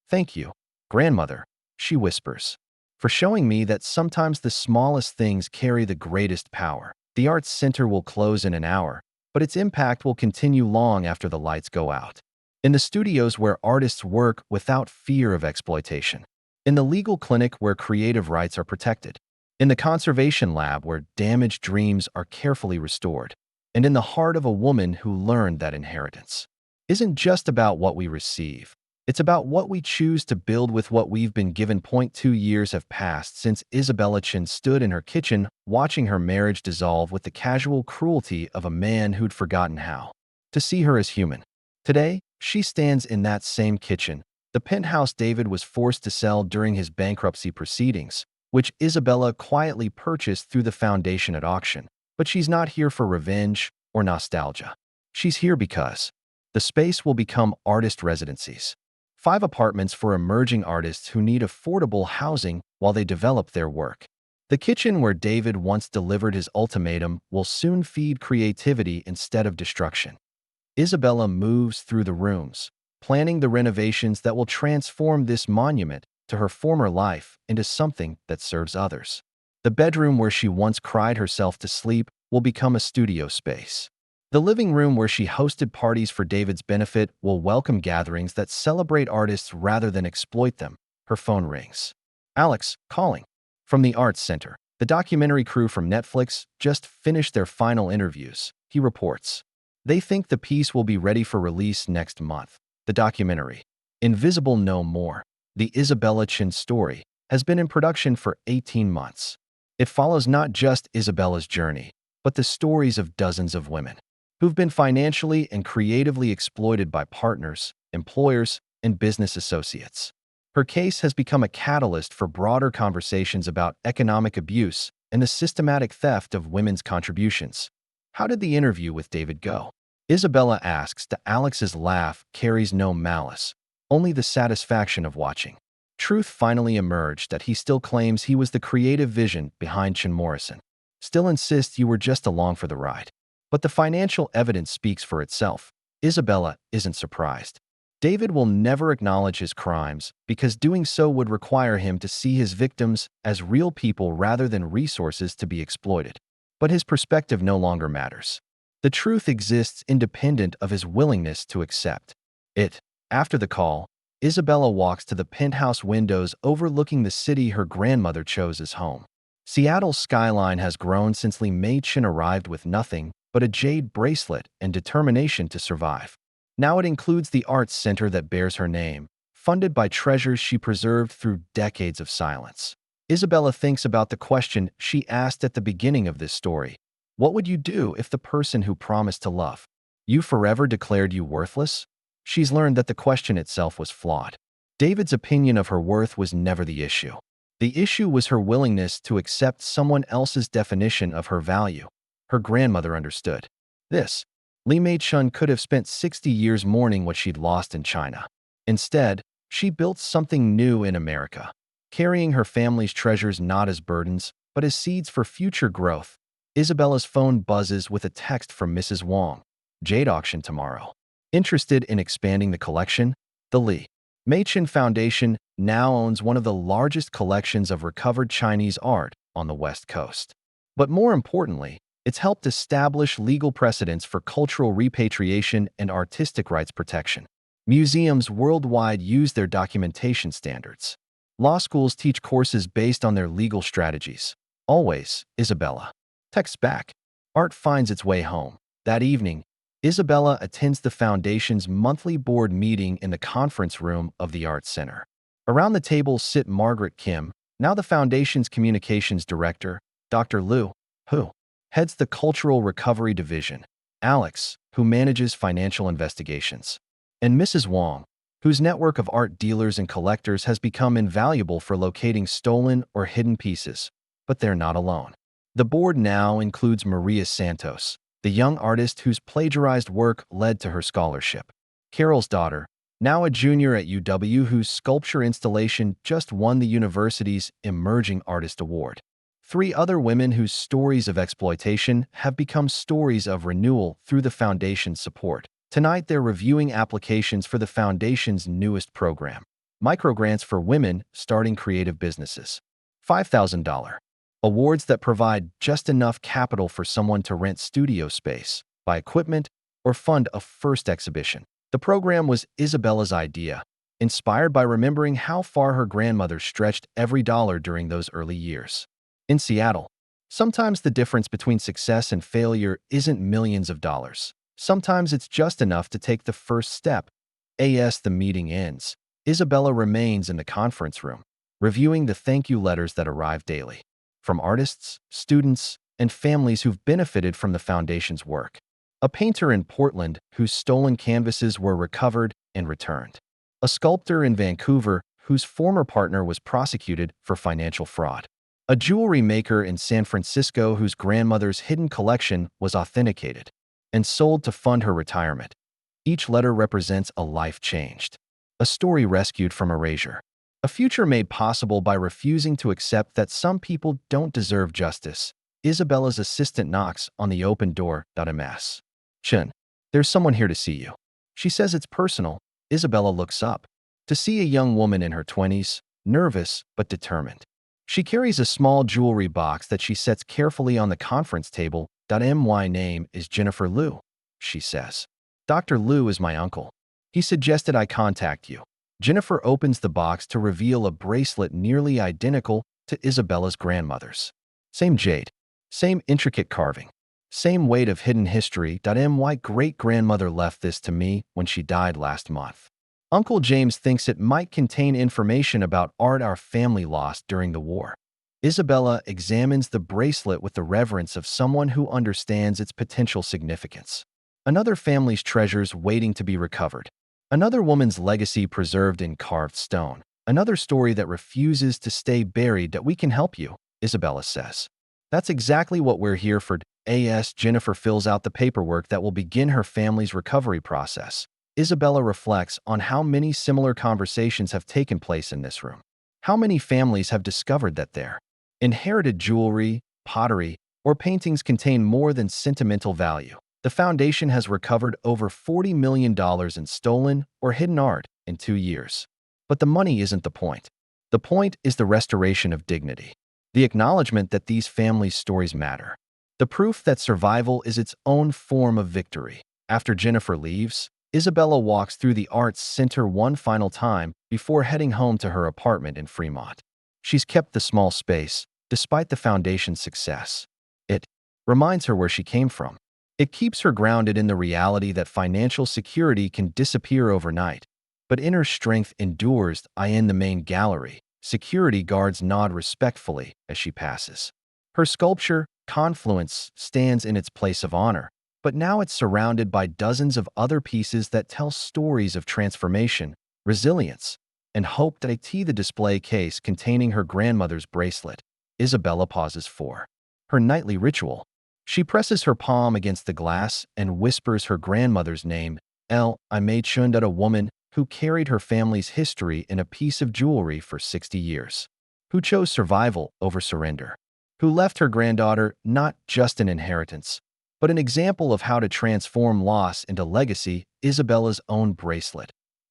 Thank you, grandmother, she whispers. for showing me that sometimes the smallest things carry the greatest power. The Arts Center will close in an hour, but its impact will continue long after the lights go out. In the studios where artists work without fear of exploitation. In the legal clinic where creative rights are protected. In the conservation lab where damaged dreams are carefully restored. And in the heart of a woman who learned that inheritance isn't just about what we receive. It's about what we choose to build with what we've been given. 2 years have passed since Isabella Chin stood in her kitchen watching her marriage dissolve with the casual cruelty of a man who'd forgotten how to see her as human. Today, she stands in that same kitchen, the penthouse David was forced to sell during his bankruptcy proceedings, which Isabella quietly purchased through the foundation at auction. But she's not here for revenge or nostalgia. She's here because the space will become artist residencies. 5 apartments for emerging artists who need affordable housing while they develop their work. The kitchen where David once delivered his ultimatum will soon feed creativity instead of destruction. Isabella moves through the rooms, planning the renovations that will transform this monument to her former life into something that serves others. The bedroom where she once cried herself to sleep will become a studio space. The living room where she hosted parties for David's benefit will welcome gatherings that celebrate artists rather than exploit them. Her phone rings. Alex, calling. From the Arts Center. The documentary crew from Netflix just finished their final interviews, he reports. They think the piece will be ready for release next month. The documentary, Invisible No More, the Isabella Chin story, has been in production for 18 months. It follows not just Isabella's journey, but the stories of dozens of women who've been financially and creatively exploited by partners, employers, and business associates. Her case has become a catalyst for broader conversations about economic abuse and the systematic theft of women's contributions. How did the interview with David go? Isabella asks. To Alex's laugh carries no malice, only the satisfaction of watching. Truth finally emerged that he still claims he was the creative vision behind Chin Morrison. Still insists you were just along for the ride. But the financial evidence speaks for itself. Isabella isn't surprised. David will never acknowledge his crimes because doing so would require him to see his victims as real people rather than resources to be exploited. But his perspective no longer matters. The truth exists independent of his willingness to accept it. After the call, Isabella walks to the penthouse windows overlooking the city her grandmother chose as home. Seattle's skyline has grown since Lee Mei-chin arrived with nothing but a jade bracelet and determination to survive. Now it includes the arts center that bears her name, funded by treasures she preserved through decades of silence. Isabella thinks about the question she asked at the beginning of this story. What would you do if the person who promised to love you forever declared you worthless? She's learned that the question itself was flawed. David's opinion of her worth was never the issue. The issue was her willingness to accept someone else's definition of her value. Her grandmother understood this. Lee Mei-chun could have spent 60 years mourning what she'd lost in China. Instead, she built something new in America, carrying her family's treasures not as burdens, but as seeds for future growth. Isabella's phone buzzes with a text from Mrs. Wong. Jade auction tomorrow. Interested in expanding the collection? The Lee Mei-chun Foundation now owns one of the largest collections of recovered Chinese art on the West Coast. But more importantly, it's helped establish legal precedents for cultural repatriation and artistic rights protection. Museums worldwide use their documentation standards. Law schools teach courses based on their legal strategies. Always, Isabella. Texts back. Art finds its way home. That evening, Isabella attends the Foundation's monthly board meeting in the conference room of the Arts Center. Around the table sit Margaret Kim, now the Foundation's communications director, Dr. Liu, who heads the Cultural Recovery Division, Alex, who manages financial investigations, and Mrs. Wong, whose network of art dealers and collectors has become invaluable for locating stolen or hidden pieces. But they're not alone. The board now includes Maria Santos, the young artist whose plagiarized work led to her scholarship. Carol's daughter, now a junior at UW, whose sculpture installation just won the university's Emerging Artist Award. 3 other women whose stories of exploitation have become stories of renewal through the Foundation's support. Tonight, they're reviewing applications for the Foundation's newest program, microgrants for women starting creative businesses. $5,000. Awards that provide just enough capital for someone to rent studio space, buy equipment, or fund a first exhibition. The program was Isabella's idea, inspired by remembering how far her grandmother stretched every dollar during those early years. In Seattle, sometimes the difference between success and failure isn't millions of dollars. Sometimes it's just enough to take the first step. As the meeting ends, Isabella remains in the conference room, reviewing the thank you letters that arrive daily from artists, students, and families who've benefited from the foundation's work. A painter in Portland whose stolen canvases were recovered and returned. A sculptor in Vancouver whose former partner was prosecuted for financial fraud. A jewelry maker in San Francisco whose grandmother's hidden collection was authenticated and sold to fund her retirement. Each letter represents a life changed, a story rescued from erasure, a future made possible by refusing to accept that some people don't deserve justice. Isabella's assistant knocks on the open door. Ms. Chen, there's someone here to see you. She says it's personal. Isabella looks up to see a young woman in her 20s, nervous but determined. She carries a small jewelry box that she sets carefully on the conference table. My name is Jennifer Liu, she says. Dr. Liu is my uncle. He suggested I contact you. Jennifer opens the box to reveal a bracelet nearly identical to Isabella's grandmother's. Same jade, same intricate carving, same weight of hidden history. My great-grandmother left this to me when she died last month. Uncle James thinks it might contain information about art our family lost during the war. Isabella examines the bracelet with the reverence of someone who understands its potential significance. Another family's treasures waiting to be recovered. Another woman's legacy preserved in carved stone. Another story that refuses to stay buried. That we can help you, Isabella says. That's exactly what we're here for. Jennifer fills out the paperwork that will begin her family's recovery process. Isabella reflects on how many similar conversations have taken place in this room. How many families have discovered that their inherited jewelry, pottery, or paintings contain more than sentimental value. The foundation has recovered over $40 million in stolen or hidden art in 2 years. But the money isn't the point. The point is the restoration of dignity. The acknowledgement that these families' stories matter. The proof that survival is its own form of victory. After Jennifer leaves, Isabella walks through the Arts Center one final time before heading home to her apartment in Fremont. She's kept the small space, despite the foundation's success. It reminds her where she came from. It keeps her grounded in the reality that financial security can disappear overnight, but inner strength endures. In the main gallery, security guards nod respectfully as she passes. Her sculpture, Confluence, stands in its place of honor, but now it's surrounded by dozens of other pieces that tell stories of transformation, resilience, and hope. The display case containing her grandmother's bracelet. Isabella pauses for her nightly ritual. She presses her palm against the glass and whispers her grandmother's name. I made sure that a woman who carried her family's history in a piece of jewelry for 60 years, who chose survival over surrender, who left her granddaughter not just an inheritance, but an example of how to transform loss into legacy. Isabella's own bracelet,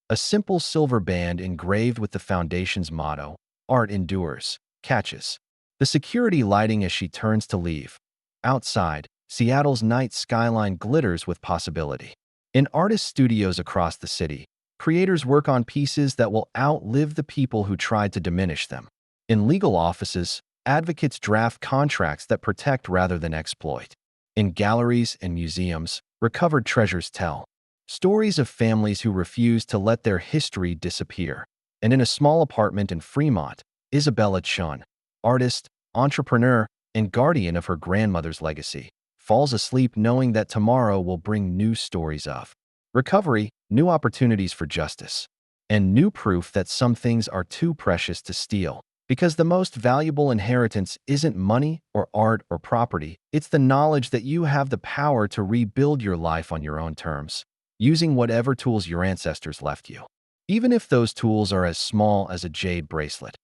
a simple silver band engraved with the foundation's motto, "Art endures," catches the security lighting as she turns to leave. Outside, Seattle's night skyline glitters with possibility. In artist studios across the city, creators work on pieces that will outlive the people who tried to diminish them. In legal offices, advocates draft contracts that protect rather than exploit. In galleries and museums, recovered treasures tell stories of families who refuse to let their history disappear. And in a small apartment in Fremont, Isabella Chun, artist, entrepreneur, and guardian of her grandmother's legacy, falls asleep knowing that tomorrow will bring new stories of recovery, new opportunities for justice, and new proof that some things are too precious to steal. Because the most valuable inheritance isn't money or art or property, it's the knowledge that you have the power to rebuild your life on your own terms, using whatever tools your ancestors left you. Even if those tools are as small as a jade bracelet.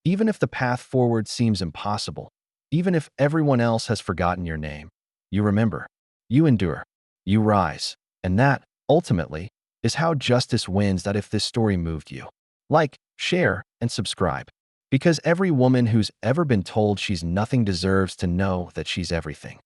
Even if the path forward seems impossible. Even if everyone else has forgotten your name. You remember. You endure. You rise. And that, ultimately, is how justice wins. If this story moved you, like, share, and subscribe. Because every woman who's ever been told she's nothing deserves to know that she's everything.